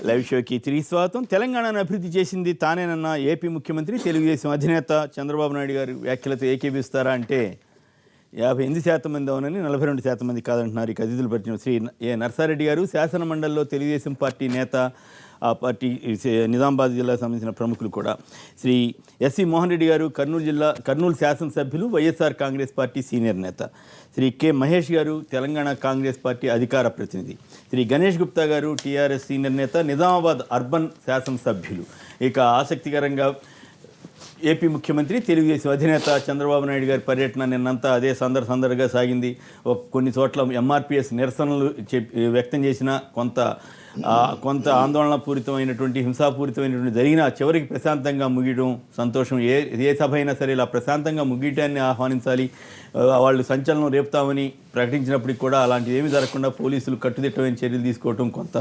Live షోకి తిరిగి స్వాగతం. తెలంగాణను అభివృద్ధి చేసింది తానేనన్న ఏపీ ముఖ్యమంత్రి తెలుగుదేశం అధినేత చంద్రబాబు నాయుడు గారు వ్యాఖ్యలతో ఏకీభిస్తారా అంటే 58% మంది అవునని 42% మంది కాదంటున్నారు. ఈ అతిథులు పరిచయం శ్రీ ఏ నర్సారెడ్డి గారు శాసన మండలిలో తెలుగుదేశం పార్టీ నేత, ఆ పార్టీ నిజామాబాద్ జిల్లాకు సంబంధించిన ప్రముఖులు కూడా. శ్రీ ఎస్వి మోహన్ రెడ్డి గారు కర్నూలు శాసనసభ్యులు, వైఎస్ఆర్ కాంగ్రెస్ పార్టీ సీనియర్ నేత. శ్రీ కె మహేష్ గారు తెలంగాణ కాంగ్రెస్ పార్టీ అధికార ప్రతినిధి. శ్రీ గణేష్ గుప్తా గారు టీఆర్ఎస్ సీనియర్ నేత, నిజామాబాద్ అర్బన్ శాసనసభ్యులు. ఇక ఆసక్తికరంగా ఏపీ ముఖ్యమంత్రి తెలుగుదేశం అధినేత చంద్రబాబు నాయుడు గారి పర్యటన నిన్నంతా అదే సందడిగా సాగింది. కొన్ని చోట్ల ఎంఆర్పిఎస్ నిరసనలు వ్యక్తం చేసిన కొంత ఆందోళనపూరితమైనటువంటి హింసాపూరితమైనటువంటి జరిగినా చివరికి ప్రశాంతంగా ముగియడం సంతోషం. ఏ సభ అయినా సరే ఇలా ప్రశాంతంగా ముగియటాన్ని ఆహ్వానించాలి. వాళ్ళు సంచలనం రేపుతామని ప్రకటించినప్పటికి కూడా అలాంటిది ఏమీ జరగకుండా పోలీసులు కట్టుదిట్టమైన చర్యలు తీసుకోవటం కొంత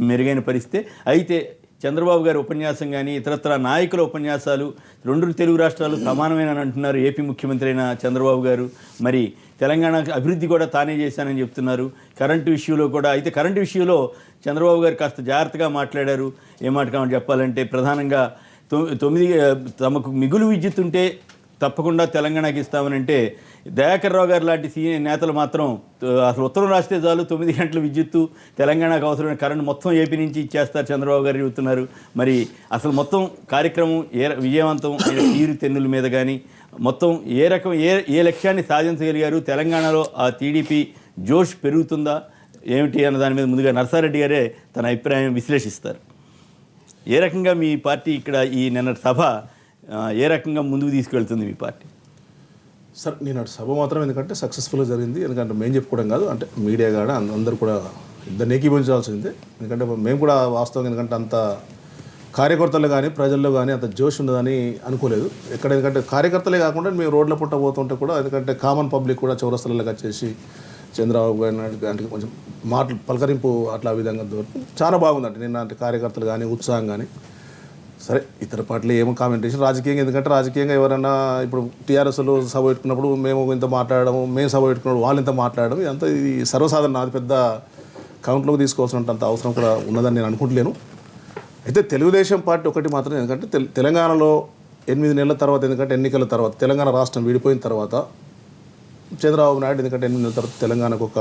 మెరుగైన పరిస్థితి. అయితే చంద్రబాబు గారి ఉపన్యాసం కానీ ఇతరత్ర నాయకుల ఉపన్యాసాలు రెండు తెలుగు రాష్ట్రాలు సమానమేనని అంటున్నారు ఏపీ ముఖ్యమంత్రి అయిన చంద్రబాబు గారు. మరి తెలంగాణ అభివృద్ధి కూడా తానే చేశానని చెప్తున్నారు. కరెంటు ఇష్యూలో కూడా, అయితే కరెంటు ఇష్యూలో చంద్రబాబు గారు కాస్త జాగ్రత్తగా మాట్లాడారు. ఏం మాట్లాడమని చెప్పాలంటే ప్రధానంగా 9 తమకు మిగులు విద్యుత్ ఉంటే తప్పకుండా తెలంగాణకి ఇస్తామనంటే దయాకర్ రావు గారు లాంటి సీనియర్ నేతలు మాత్రం అసలు ఉత్తరం రాస్తే చాలు 9 గంటల విద్యుత్తు తెలంగాణకు అవసరమైన కరెంట్ మొత్తం ఏపీ నుంచి ఇచ్చేస్తారు చంద్రబాబు గారు చెబుతున్నారు. మరి అసలు మొత్తం కార్యక్రమం విజయవంతం తీరు తెన్నుల మీద కానీ మొత్తం ఏ లక్ష్యాన్ని సాధించగలిగారు, తెలంగాణలో ఆ టీడీపీ జోష్ పెరుగుతుందా ఏమిటి అన్న దాని మీద ముందుగా నర్సారెడ్డి గారే తన అభిప్రాయం విశ్లేషిస్తారు. ఏ రకంగా మీ పార్టీ ఇక్కడ ఈ నిన్నటి సభ ఏ రకంగా ముందుకు తీసుకెళ్తుంది మీ పార్టీ? సార్, నేను అటు సభ మాత్రం ఎందుకంటే సక్సెస్ఫుల్గా జరిగింది. ఎందుకంటే మేము చెప్పుకోవడం కాదు, అంటే మీడియా కాడ అందరూ కూడా ఇద్దరు ఏకీభవించాల్సిందే. ఎందుకంటే మేము కూడా వాస్తవం ఎందుకంటే అంత కార్యకర్తలు కానీ ప్రజల్లో కానీ అంత జోష్ ఉండదని అనుకోలేదు ఎక్కడ. ఎందుకంటే కార్యకర్తలే కాకుండా మేము రోడ్ల పుట్ట పోతుంటే కూడా, ఎందుకంటే కామన్ పబ్లిక్ కూడా చౌరస్తలకు వచ్చేసి చంద్రబాబు గారి కొంచెం మాటలు పలకరింపు అట్లా ఆ విధంగా చాలా బాగుందంటే నిన్న అంటే కార్యకర్తలు కానీ ఉత్సాహం కానీ. సరే, ఇతర పార్టీలు ఏమో కామెంటేషన్ రాజకీయంగా, ఎందుకంటే రాజకీయంగా ఎవరైనా ఇప్పుడు టీఆర్ఎస్లో సభ పెట్టుకున్నప్పుడు మేము ఇంత మాట్లాడము, మేము సభ పెట్టుకున్నప్పుడు వాళ్ళు ఇంత మాట్లాడడం, ఇదంతా ఇది సర్వసాధారణ. అది పెద్ద కౌంట్లోకి తీసుకోవాల్సినంత అవసరం కూడా ఉన్నదని నేను అనుకుంటలేను. అయితే తెలుగుదేశం పార్టీ ఒకటి మాత్రం, ఎందుకంటే తెలంగాణలో 8 నెలల తర్వాత, ఎందుకంటే ఎన్నికల తర్వాత తెలంగాణ రాష్ట్రం విడిపోయిన తర్వాత చంద్రబాబు నాయుడు ఎందుకంటే 8 నెలల తర్వాత తెలంగాణకు ఒక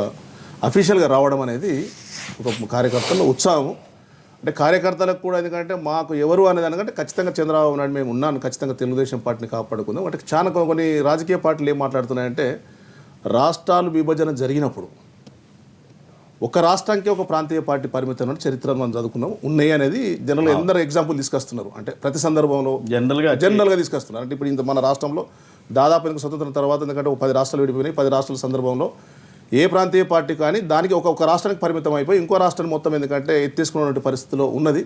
అఫీషియల్గా రావడం అనేది ఒక కార్యకర్తల్లో ఉత్సాహం. అంటే కార్యకర్తలకు కూడా ఎందుకంటే మాకు ఎవరు అనేది అనకంటే ఖచ్చితంగా చంద్రబాబు నాయుడు మేము ఉన్నాను, ఖచ్చితంగా తెలుగుదేశం పార్టీని కాపాడుకుందాం. అంటే చాలా కొన్ని రాజకీయ పార్టీలు ఏం మాట్లాడుతున్నాయంటే రాష్ట్రాలు విభజన జరిగినప్పుడు ఒక రాష్ట్రానికి ఒక ప్రాంతీయ పార్టీ పరిమితం చరిత్ర మనం చదువుకున్నాం ఉన్నాయి అనేది జనరల్గా అందరూ ఎగ్జాంపుల్ తీసుకొస్తున్నారు. అంటే ప్రతి సందర్భంలో జనరల్గా తీసుకొస్తున్నారు. అంటే ఇప్పుడు ఇంత మన రాష్ట్రంలో దాదాపు స్వతంత్రం తర్వాత ఎందుకంటే 10 రాష్ట్రాలు విడిపోయినాయి. 10 రాష్ట్రాల సందర్భంలో ఏ ప్రాంతీయ పార్టీ కానీ దానికి ఒక రాష్ట్రానికి పరిమితం అయిపోయి ఇంకో రాష్ట్రాన్ని మొత్తం ఎందుకంటే ఎత్తేసుకున్నటువంటి పరిస్థితిలో ఉన్నది.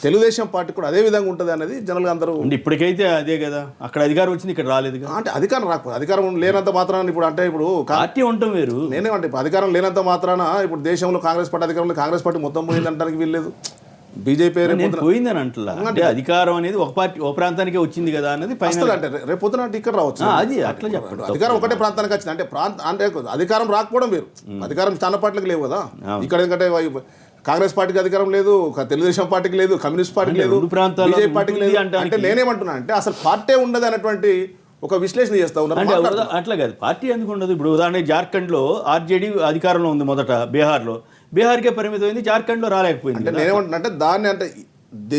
తెలుగుదేశం పార్టీ కూడా అదే విధంగా ఉంటుంది అనేది జనరల్గా అందరూ. ఇప్పటికైతే అదే కదా, అక్కడ అధికారం వచ్చింది, ఇక్కడ రాలేదు. అంటే అధికారం రాకపోతే, అధికారం లేనంత మాత్రాన ఇప్పుడు అంటే ఇప్పుడు పార్టీ ఉండటం వేరు. నేనేమంటే అధికారం లేనంత మాత్రాన ఇప్పుడు దేశంలో కాంగ్రెస్ పార్టీ అధికారంలో కాంగ్రెస్ పార్టీ మొత్తం పోయిందంటానికి వీల్లేదు. బీజేపీ పోయిందని అంటలా, అధికారం అనేది ఒక పార్టీ ఒక ప్రాంతానికే వచ్చింది కదా అన్నది అంటే రేపు పొద్దున ఇక్కడ రావచ్చు. అది అట్లా చెప్పండి. అధికారం ఒకటే ప్రాంతానికి వచ్చింది అంటే అంటే అధికారం రాకపోవడం వేరు. అధికారం చాలా పార్టీలకు లేవు కదా ఇక్కడ. ఎందుకంటే కాంగ్రెస్ పార్టీకి అధికారం లేదు, తెలుగుదేశం పార్టీకి లేదు, కమ్యూనిస్ట్ పార్టీకి లేదు, బీజేపీ పార్టీకి లేదు. అంటే నేనేమంటున్నా అంటే అసలు పార్టీ ఉండదు అన్నటువంటి ఒక విశ్లేషణ చేస్తా ఉన్నారు. అట్లా కాదు, పార్టీ ఎందుకు ఉండదు? ఇప్పుడు ఉదాహరణకి జార్ఖండ్లో ఆర్జేడీ అధికారంలో ఉంది, మొదట బీహార్కే పరిమితమైంది, జార్ఖండ్లో రాలేకపోయింది. అంటే నేనేమంటున్నా అంటే దాన్ని అంటే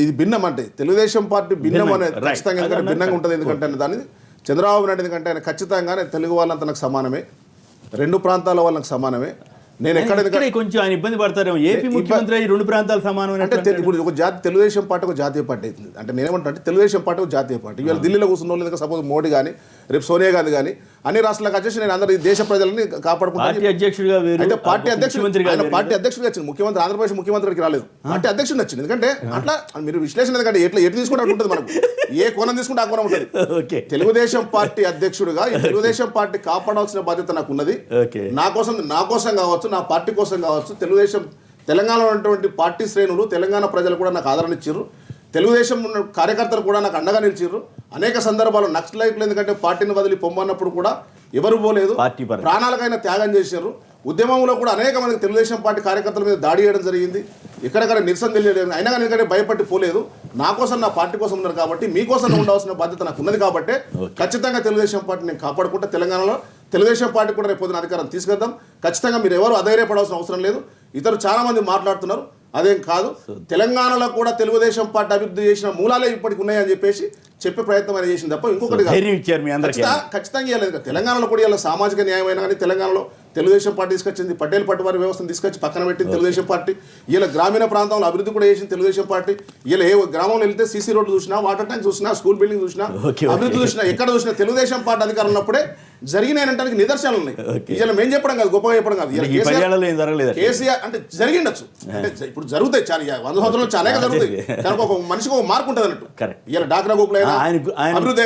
ఇది భిన్నం, అంటే తెలుగుదేశం పార్టీ భిన్నం అనేది ఖచ్చితంగా ఎందుకంటే భిన్నంగా ఉంటుంది. ఎందుకంటే దాన్ని చంద్రబాబు నాయుడు ఎందుకంటే ఆయన ఖచ్చితంగానే తెలుగు వాళ్ళంతా నాకు సమానమే, 2 ప్రాంతాల వాళ్ళకి సమానమే. నేను ఎక్కడ కొంచెం ఆయన ఇబ్బంది పడతారేమో, ఏపీ ముఖ్యమంత్రి 2 ప్రాంతాలు సమానం అంటే ఇప్పుడు ఒక తెలుగుదేశం పార్టీ ఒక జాతీయ పార్టీ అవుతుంది. అంటే నేనేమంటా అంటే తెలుగుదేశం పార్టీ ఒక జాతీయ పార్టీ. ఇవాళ ఢిల్లీలో కూర్చున్న వాళ్ళు సపోజ్ మోడీ కానీ రేపు సోనియా గాంధీ కానీ అన్ని రాష్ట్రాలకు వచ్చేసి నేను అందరూ దేశ ప్రజలని కాపాడుకుంటాను. అయితే పార్టీ అధ్యక్షుడు వచ్చింది, ముఖ్యమంత్రి ఆంధ్రప్రదేశ్ ముఖ్యమంత్రికి రాలేదు, పార్టీ అధ్యక్షుడు వచ్చింది. ఎందుకంటే అట్లా మీరు విశ్లేషణ ఎందుకంటే ఎటు తీసుకుంటే ఉంటుంది, మనకు ఏ కోణం తీసుకుంటే ఆ కోణం ఉంటుంది. తెలుగుదేశం పార్టీ అధ్యక్షుడిగా ఈ తెలుగుదేశం పార్టీ కాపాడాల్సిన బాధ్యత నాకు ఉన్నది. నా కోసం కావచ్చు, నా పార్టీ కోసం కావచ్చు, తెలంగాణలో ఉన్నటువంటి పార్టీ శ్రేణులు తెలంగాణ ప్రజలు కూడా నాకు ఆదరణ ఇచ్చారు. తెలుగుదేశం కార్యకర్తలు కూడా నాకు అండగా నిలిచారు. అనేక సందర్భాలు నక్సలైట్లు ఎందుకంటే పార్టీని వదిలి పొమ్మన్నప్పుడు కూడా ఎవరు పోలేదు, ప్రాణాలకైనా త్యాగం చేశారు. ఉద్యమంలో కూడా అనేక మంది తెలుగుదేశం పార్టీ కార్యకర్తల మీద దాడి చేయడం జరిగింది. ఎక్కడెక్కడ నిరసన తెలియలేదు, అయినా కానీ ఎందుకంటే భయపట్టి పోలేదు. నా కోసం నా పార్టీ కోసం ఉన్నారు కాబట్టి మీకోసం ఉండాల్సిన బాధ్యత నాకు ఉన్నది కాబట్టి ఖచ్చితంగా తెలుగుదేశం పార్టీ నేను కాపాడుకుంటే తెలంగాణలో తెలుగుదేశం పార్టీ కూడా రేపు పొద్దున అధికారం తీసుకెళ్తాం. ఖచ్చితంగా మీరు ఎవరు అధైర్యపడాల్సిన అవసరం లేదు. ఇతరు చాలా మంది మాట్లాడుతున్నారు, అదేం కాదు. తెలంగాణలో కూడా తెలుగుదేశం పార్టీ అభివృద్ధి చేసిన మూలాలే ఇప్పటికి ఉన్నాయని చెప్పేసి చెప్పే ప్రయత్నం అనేది చేసింది తప్ప ఇంకొకటి ఖచ్చితంగా ఇవ్వలేదు. తెలంగాణలో కూడా ఇలా సామాజిక న్యాయం అయినా కానీ తెలంగాణలో తెలుగుదేశం పార్టీ తీసుకొచ్చింది, పటేల్ పట్టువారి వ్యవస్థను తీసుకొచ్చి పక్కన పెట్టింది తెలుగుదేశం పార్టీ. ఇలా గ్రామీణ ప్రాంతంలో అభివృద్ధి కూడా చేసింది తెలుగుదేశం పార్టీ. ఇలా ఏ గ్రామంలో వెళ్తే సీసీ రోడ్లు చూసినా, వాటర్ ట్యాంక్ చూసినా, స్కూల్ బిల్డింగ్ చూసినా, అభివృద్ధి చూసినా, ఎక్కడ చూసినా తెలుగుదేశం పార్టీ అధికారం ఉన్నప్పుడే జరిగినాయనటానికి నిదర్శనాలు ఉన్నాయి. ఇలా మేము చెప్పడం కాదు, గొప్పగా చెప్పడం కాదు. కేసీఆర్ అంటే జరిగిండొచ్చు, అంటే ఇప్పుడు జరుగుతాయి చాలా 100 సంవత్సరాలు చాలా జరుగుతాయి. దానికి ఒక మనిషికి ఒక మార్క్ ఉంటుంది అన్నట్టు. ఇలా డాక్రా గోకుల్ అభివృద్ధి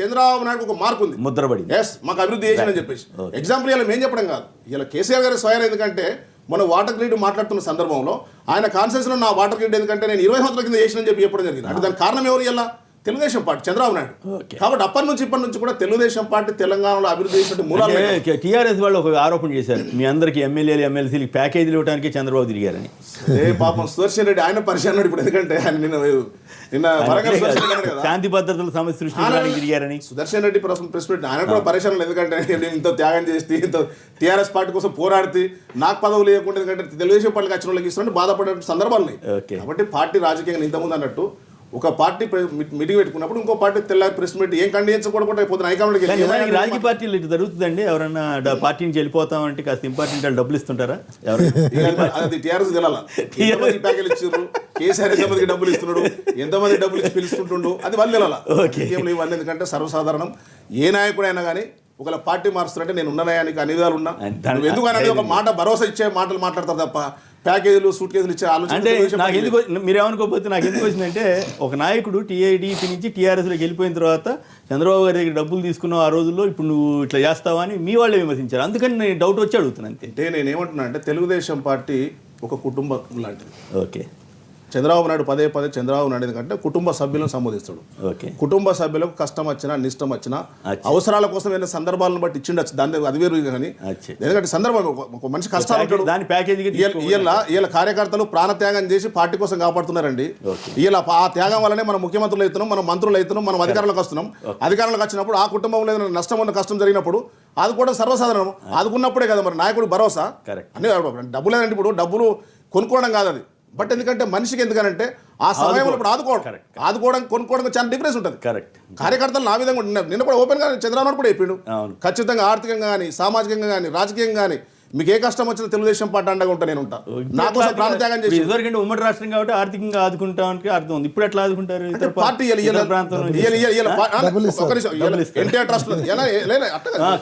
చంద్రబాబు నాయుడు ఒక మార్క్ ఉంది, ముద్రపడి ఎస్ మాకు అభివృద్ధి చేసిందని చెప్పేసి. ఎగ్జాంపుల్ ఇలా మేము చెప్పడం కాదు, ఇలా కేసీఆర్ గారి స్వయం. ఎందుకంటే మనం వాటర్ గ్రిడ్ మాట్లాడుతున్న సందర్భంలో ఆయన కాన్సెన్స్ లో నా వాటర్ గ్రిడ్ ఎందుకంటే నేను 20 సంవత్సరాల కింద చేసిన చెప్పి చెప్పడం జరిగింది. అంటే దానికి కారణం ఎవరు? ఇలా తెలుగుదేశం పార్టీ, చంద్రబాబు నాయుడు. కాబట్టి అప్పటి నుంచి ఇప్పటి నుంచి కూడా తెలుగుదేశం పార్టీ తెలంగాణలో అభివృద్ధి చేసినట్టు మూలాలు. టీఆర్ఎస్ వాళ్ళు ఒక ఆరోపణ చేశారు, మీ అందరికి ఎమ్మెల్యేలు ఎమ్మెల్సీలకి ప్యాకేజీలు ఇవ్వడానికి చంద్రబాబు తిరిగారని. పాపం సుదర్శన్ రెడ్డి ఆయన పరిచయం ఇప్పుడు, ఎందుకంటే ఆయన నిన్న శాంతి భద్రతల సమస్య సృష్టించడానికి తిరిగారని సుదర్శన్ రెడ్డి ప్రెస్ మీట్ ఆయన కూడా పరిచయం. ఎందుకంటే నేను ఇంత త్యాగం చేసి ఇంత టీఆర్ఎస్ పార్టీ కోసం పోరాడితే నాకు పదవులు లేకుండా, ఎందుకంటే తెలుగుదేశం పార్టీకి వచ్చిన వాళ్ళకి ఇస్తున్నట్టు బాధపడే సందర్భాలు ఉన్నాయి. కాబట్టి పార్టీ రాజకీయంగా ఇంతకుముందు అన్నట్టు ఒక పార్టీ మీటింగ్ పెట్టుకున్నప్పుడు ఇంకో పార్టీ తెల్లారి ప్రెస్ మీట్ ఏం కండియన్స్కూడకుండా అయిపోతుంది హైకమాండ్కి. రాజకీయ పార్టీలు ఇటు జరుగుతుందండి. ఎవరన్నా పార్టీ నుంచి వెళ్ళిపోతామంటే కాస్త ఇంపార్టెంట్ వాళ్ళు డబ్బులు ఇస్తుంటారా? అది టీఆర్ఎస్ తెలాల ప్యాకేజ్ ఇచ్చారు, కేసీఆర్ ఎంతమందికి డబ్బులు ఇస్తున్నాడు, ఎంతమంది డబ్బులు ఇచ్చి పిలుస్తుంటుండు, అది వాళ్ళు తెలాల. ఇవన్నీ ఎందుకంటే సర్వసాధారణం. ఏ నాయకుడైనా కానీ ఒకవేళ పార్టీ మారుస్తారంటే నేను ఉన్న నయానికి అన్ని విధాలు ఉన్నా, ఎందుకు అనేది ఒక మాట భరోసా ఇచ్చే మాటలు మాట్లాడతారు తప్ప ప్యాకేజీలు సూట్ కేసులు ఇచ్చే ఆలోచన. అంటే నాకు ఎందుకు మీరేమనుకోకపోతే నాకు ఎందుకు వచ్చిందంటే, ఒక నాయకుడు టీఐడిపి నుంచి టీఆర్ఎస్లోకి వెళ్ళిపోయిన తర్వాత చంద్రబాబు గారి దగ్గర డబ్బులు తీసుకున్నావు ఆ రోజుల్లో, ఇప్పుడు నువ్వు ఇట్లా చేస్తావా అని మీ వాళ్ళే విమర్శించారు. అందుకని నేను డౌట్ వచ్చి అడుగుతున్నాను అంతే. అంటే నేను ఏమంటున్నా అంటే తెలుగుదేశం పార్టీ ఒక కుటుంబం లాంటిది. ఓకే, చంద్రబాబు నాయుడు పదే చంద్రబాబు నాయుడు ఎందుకంటే కుటుంబ సభ్యులను సంబోధిస్తాడు. కుటుంబ సభ్యులకు కష్టం వచ్చినా నిష్టం వచ్చినా అవసరాల కోసం ఏదైనా సందర్భాలను బట్టి ఇచ్చిండొచ్చు, దాని అది వేరు. కానీ ఎందుకంటే సందర్భం ఒక మనిషి కష్టాలు వీళ్ళ కార్యకర్తలు ప్రాణత్యాగం చేసి పార్టీ కోసం కాపాడుతున్నారండి. వీళ్ళ ఆ త్యాగం వల్లనే మనం ముఖ్యమంత్రులు అవుతున్నాం, మనం మంత్రులు అవుతున్నాం, మనం అధికారంలోకి వస్తున్నాం. అధికారంలోకి వచ్చినప్పుడు ఆ కుటుంబంలో ఏదైనా నష్టం ఉన్న కష్టం జరిగినప్పుడు అది కూడా సర్వసాధారణం. ఆదుకున్నప్పుడే కదా మరి నాయకుడు భరోసా. అన్ని డబ్బులు లేదంటే ఇప్పుడు డబ్బులు కొనుక్కోవడం కాదు అది, బట్ ఎందుకంటే మనిషికి ఎందుకనంటే ఆ సమయంలో ఇప్పుడు ఆదుకోవడం కొనుక్కోవడం చాలా డిఫరెన్స్ ఉంటుంది. కార్యకర్తలు నా విధంగా నిన్న కూడా ఓపెన్ గా చంద్రబాబు నాయుడు కూడా చెప్పిండు, ఖచ్చితంగా ఆర్థికంగా కానీ సామాజికంగా కానీ రాజకీయంగా కానీ మీకు ఏ కష్టం వచ్చినా తెలుగుదేశం పార్టీ అండగా ఉంటా, నేను ఉంటా. నా కోసం ప్రాణత్యాగం చేసి ఇదివరకంటే ఉమ్మడి రాష్ట్రం కాబట్టి ఆర్థికంగా ఆదుకుంటానికి అర్థం ఉంది. ఇప్పుడు ఎట్లా ఆదుకుంటారు? పార్టీ ఎన్టీఆర్ ట్రస్ట్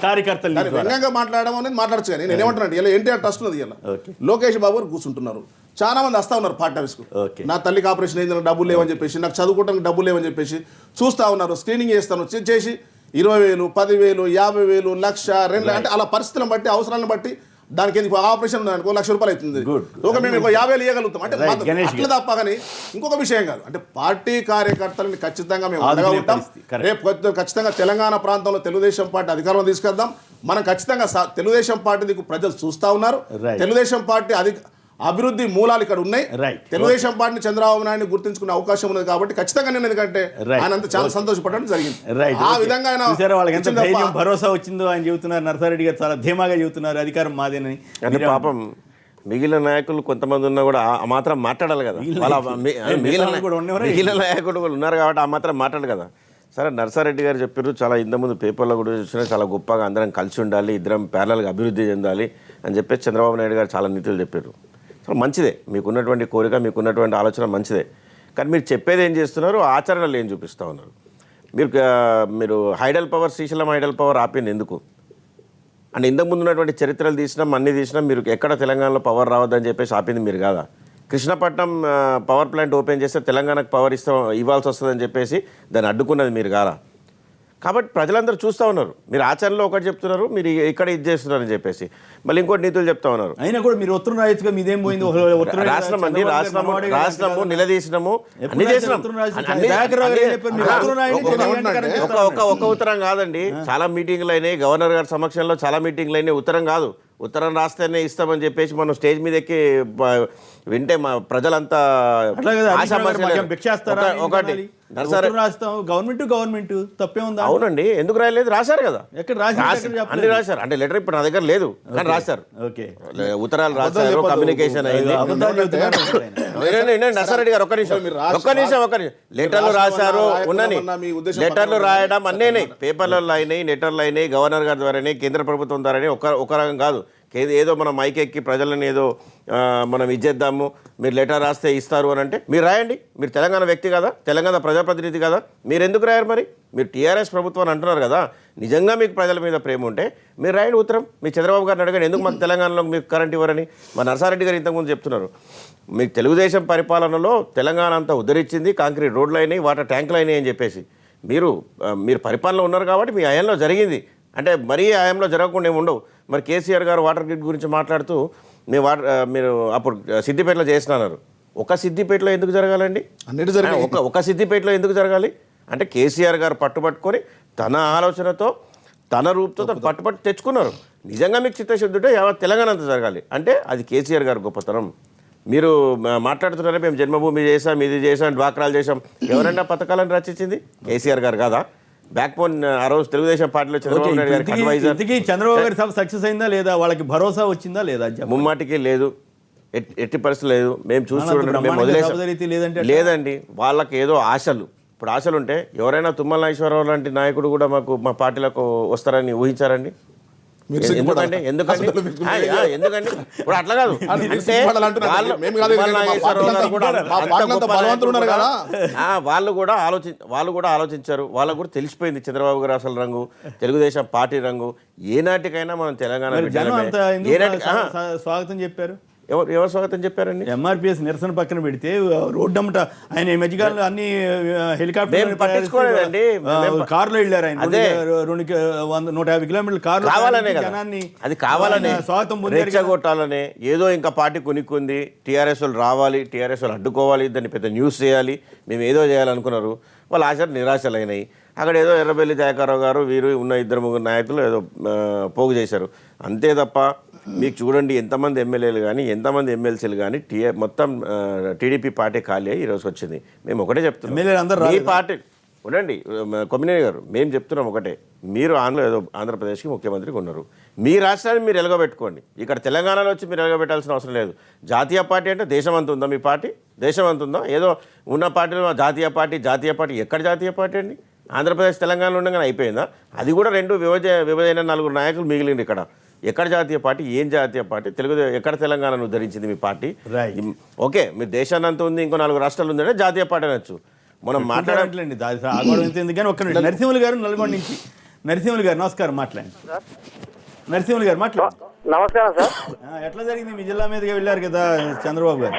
కార్యకర్తలు వ్యంగ్యంగా మాట్లాడడం అనేది మాట్లాడచ్చు. కానీ నేను ఏమంటున్నాను, ఇలా ఎన్టీఆర్ ట్రస్ట్ ఉన్నది. ఇలా లోకేష్ బాబు గారు కూర్చుంటున్నారు, చాలా మంది వస్తా ఉన్నారు పార్టీ ఆఫీస్కు. నా తల్లికి ఆపరేషన్ అయింది, డబ్బులు లేవని చెప్పేసి, నాకు చదువుకోవడానికి డబ్బులు లేవని చెప్పేసి చూస్తూ ఉన్నారు. స్క్రీనింగ్ చేస్తాను చేసి 20,000, 10,000, 50,000, 1,00,000, 2,00,000 అంటే అలా పరిస్థితులను బట్టి అవసరాలను బట్టి దానికి ఎందుకు ఆపరేషన్ ఉందనుకో ₹1,00,000 అవుతుంది, ఒక మేము 50,000 ఇవ్వగలుగుతాం అంటే అట్లా తప్ప. కానీ ఇంకొక విషయం కాదు, అంటే పార్టీ కార్యకర్తలని ఖచ్చితంగా మేము అండగా ఉంటాం. రేపు ఖచ్చితంగా తెలంగాణ ప్రాంతంలో తెలుగుదేశం పార్టీ అధికారంలో తీసుకెళ్దాం. మనం ఖచ్చితంగా తెలుగుదేశం పార్టీ ప్రజలు చూస్తూ ఉన్నారు. తెలుగుదేశం పార్టీ అభివృద్ధి మూలాలు ఇక్కడ ఉన్నాయి. తెలుగుదేశం పార్టీని చంద్రబాబు నాయుడు గుర్తించుకునే అవకాశం ఉన్నది కాబట్టి ఖచ్చితంగా నేను ఎందుకంటే ఆయన చాలా సంతోషపడడం జరిగింది. ఆ విధంగా ఆయన భరోసా వచ్చిందో ఆయన చెబుతున్నారు. నర్సారెడ్డి గారు చాలా ధీమాగా చెబుతున్నారు అధికారం మాదేనని. పాపం మిగిలిన నాయకులు కొంతమంది ఉన్నా కూడా ఆ మాత్రం మాట్లాడాలి కదా. మిగిలిన నాయకులు ఉన్నారు కాబట్టి ఆ మాత్రం మాట్లాడాలి కదా. సరే, నర్సారెడ్డి గారు చెప్పారు, చాలా ఇంతకుముందు పేపర్లో కూడా చూసినా చాలా గొప్పగా అందరం కలిసి ఉండాలి, ఇద్దరం ప్యారలల్గా అభివృద్ధి చెందాలి అని చెప్పేసి చంద్రబాబు నాయుడు గారు చాలా నీతులు చెప్పారు. సో మంచిదే, మీకున్నటువంటి కోరిక, మీకున్నటువంటి ఆలోచన మంచిదే. కానీ మీరు చెప్పేది ఏం చేస్తున్నారు, ఆచరణలు ఏం చూపిస్తూ ఉన్నారు? మీరు hydel power, Srisailam hydel power ఆపింది ఎందుకు? అంటే ఇంతకుముందు ఉన్నటువంటి చరిత్రలు తీసినాం, అన్నీ తీసినాం, మీరు ఎక్కడ తెలంగాణలో పవర్ రావద్దని చెప్పేసి ఆపింది మీరు కాదా? కృష్ణపట్నం పవర్ ప్లాంట్ ఓపెన్ చేస్తే తెలంగాణకు పవర్ ఇవ్వాల్సి వస్తుందని చెప్పేసి దాన్ని అడ్డుకున్నది మీరు కాదా? కాబట్టి ప్రజలందరూ చూస్తూ ఉన్నారు, మీరు ఆచరణలో ఒకటి చెప్తున్నారు, మీరు ఇక్కడ ఇది చేస్తున్నారని చెప్పేసి మళ్ళీ ఇంకోటి నీతులు చెప్తా ఉన్నారు. అయినా కూడా మీరు ఉత్తరం రాయొచ్చుగా, మీదేం పోయింది? రాసినాము, నిలదీసినాము, అన్ని చేసినాం. ఒక ఉత్తరం కాదండి, చాలా మీటింగ్లు అయినాయి, గవర్నర్ గారి సమక్షంలో చాలా మీటింగ్లు అయినాయి. ఉత్తరం కాదు, ఉత్తరం రాస్తేనే ఇస్తామని చెప్పేసి మనం స్టేజ్ మీద ఎక్కి వింటే మా ప్రజలంతా అట్లా కదా ఆశామాషాలు భిక్షేస్తారా ఒకటి నర్సరీ రాస్తాం గవర్నమెంట్ తప్పే ఉందా? అవునండి, ఎందుకు రాయలేదు? రాశారు కదా, ఎక్కడ అన్ని రాశారు. అంటే లెటర్ ఇప్పుడు నా దగ్గర లేదు కానీ రాశారు. ఓకే, ఉత్తరాలు రాశారు, కమ్యూనికేషన్ అయింది. నర్సారెడ్డి గారు ఒక్క నిమిషం లెటర్లు రాశారు ఉన్నని లెటర్లు రాయడం అన్నీ పేపర్లలో అయినాయి, లెటర్లు అయినాయి, గవర్నర్ గారి ద్వారా కేంద్ర ప్రభుత్వం ద్వారా ఒక రకం కాదు. ఏదో మనం మైక్ ఎక్కి ప్రజలను ఏదో మనం ఇచ్చేద్దాము, మీరు లెటర్ రాస్తే ఇస్తారు అని అంటే మీరు రాయండి. మీరు తెలంగాణ వ్యక్తి కదా, తెలంగాణ ప్రజాప్రతినిధి కదా, మీరు ఎందుకు రాయారు? మరి మీరు టీఆర్ఎస్ ప్రభుత్వాన్ని అంటున్నారు కదా, నిజంగా మీకు ప్రజల మీద ప్రేమ ఉంటే మీరు రాయండి ఉత్తరం. మీ చంద్రబాబు గారిని అడగండి ఎందుకు మాకు తెలంగాణలో మీకు కరెంట్ ఇవ్వరని. మా నర్సారెడ్డి గారు ఇంతకుముందు చెప్తున్నారు, మీకు తెలుగుదేశం పరిపాలనలో తెలంగాణ అంతా ఉద్ధరించింది, కాంక్రీట్ రోడ్లు అయినాయి, వాటర్ ట్యాంకులు అయినాయి అని చెప్పేసి మీరు పరిపాలనలో ఉన్నారు కాబట్టి మీ హయాంలో జరిగింది. అంటే మరీ హయాంలో జరగకుండా ఏమి ఉండవు. మరి కేసీఆర్ గారు వాటర్ గ్రిడ్ గురించి మాట్లాడుతూ మీరు అప్పుడు సిద్దిపేటలో చేస్తున్నారు. ఒక సిద్దిపేటలో ఎందుకు జరగాలండి? ఒక సిద్దిపేటలో ఎందుకు జరగాలి అంటే కేసీఆర్ గారు పట్టుబట్టుకొని తన ఆలోచనతో తన రూపుతో పట్టుబట్టి తెచ్చుకున్నారు. నిజంగా మీకు చిత్తశుద్ధి ఉంటే యావత్ తెలంగాణ అంతా జరగాలి అంటే అది కేసీఆర్ గారి గొప్పతనం. మీరు మాట్లాడుతున్నారే మేము జన్మభూమి చేసాం, ఇది చేసాం, డ్వాక్రాలు చేసాం. ఎవరైనా పథకాలను రచించింది కేసీఆర్ గారు కాదా? బ్యాక్ బోన్ ఆ రోజు తెలుగుదేశం పార్టీలో చంద్రబాబు నాయుడు గారికి అడ్వైజర్. చంద్రబాబు గారి సభ సక్సెస్ అయిందా లేదా? వాళ్ళకి భరోసా వచ్చిందా లేదా? ముమ్మాటికి లేదు, ఎట్టి పరిస్థితి లేదు. మేము చూసి చూడండి, మేము వదిలేసాం. లేదండి, వాళ్ళకి ఏదో ఆశలు. ఇప్పుడు ఆశలు ఉంటే ఎవరైనా తుమ్మల నాగేశ్వరరావు లాంటి నాయకుడు కూడా మా పార్టీలకు వస్తారని ఊహించారండి? ఎందుకండి ఇప్పుడు అట్లా కాదు. వాళ్ళు కూడా ఆలోచించారు. వాళ్ళకు కూడా తెలిసిపోయింది చంద్రబాబు గారు అసలు రంగు, తెలుగుదేశం పార్టీ రంగు. ఏనాటికైనా మనం తెలంగాణ స్వాగతం చెప్పారు. ఎవరు స్వాగతం చెప్పారండి? ఎంఆర్పిఎస్ నిరసన పక్కన పెడితే రోడ్డమ్మట ఆయన ఈ మధ్యకాలంలో అన్ని హెలికాప్టర్ పట్టించుకోలేదండి, కార్లో వెళ్ళారు. ఆయన 150 కిలోమీటర్ల కార్లు జనాన్ని అది కావాలనే స్వాగతం రెచ్చగొట్టాలనే ఏదో ఇంకా పార్టీ కొనుక్కుంది, టీఆర్ఎస్ వాళ్ళు రావాలి, టీఆర్ఎస్ వాళ్ళు అడ్డుకోవాలి, దాన్ని పెద్ద న్యూస్ చేయాలి, మేము ఏదో చేయాలనుకున్నారు. వాళ్ళ ఆశలు నిరాశలైనాయి. అక్కడ ఏదో ఎర్రబెల్లి దయాకర్రావు గారు వీరు ఉన్న 2-3 నాయకులు ఏదో పోగు చేశారు అంతే తప్ప మీకు చూడండి ఎంతమంది ఎమ్మెల్యేలు కానీ ఎంతమంది ఎమ్మెల్సీలు కానీ మొత్తం టీడీపీ పార్టీ ఖాళీ అయ్యి ఈరోజు వచ్చింది. మేము ఒకటే చెప్తున్నాం, ఈ పార్టీ ఉండండి కొమ్మినేని గారు, మేము చెప్తున్నాం ఒకటే, మీరు ఆంధ్రప్రదేశ్కి ముఖ్యమంత్రికి ఉన్నారు, మీ రాష్ట్రాన్ని మీరు ఎలగబెట్టుకోండి. ఇక్కడ తెలంగాణలో వచ్చి మీరు ఎలగబెట్టాల్సిన అవసరం లేదు. జాతీయ పార్టీ అంటే దేశం అంత ఉందా? మీ పార్టీ దేశం అంత ఉందా? ఏదో ఉన్న పార్టీలో జాతీయ పార్టీ ఎక్కడ జాతీయ పార్టీ అండి? ఆంధ్రప్రదేశ్ తెలంగాణలో ఉండగానే అయిపోయిందా? అది కూడా 2 విభజన 4 నాయకులు మిగిలింది. ఇక్కడ ఎక్కడ జాతీయ పార్టీ? ఏం జాతీయ పార్టీ? ఎక్కడ తెలంగాణను ఉద్ధరించింది మీ పార్టి? ఓకే, మీరు దేశాన్ని అంతా ఉంది, ఇంకో 4 రాష్ట్రాలు ఉందంటే జాతీయ పార్టీ అనొచ్చు. మనం మాట్లాడట్లేండి. ఒక్క నరసింహులు గారు నల్గొండ నుంచి. నరసింహులు గారు నమస్కారం, మాట్లాడండి. నరసింహులు గారు మాట్లాడండి. నమస్కారం సార్. ఎట్లా జరిగింది? మీ జిల్లా మీదుగా వెళ్ళారు కదా చంద్రబాబు గారు.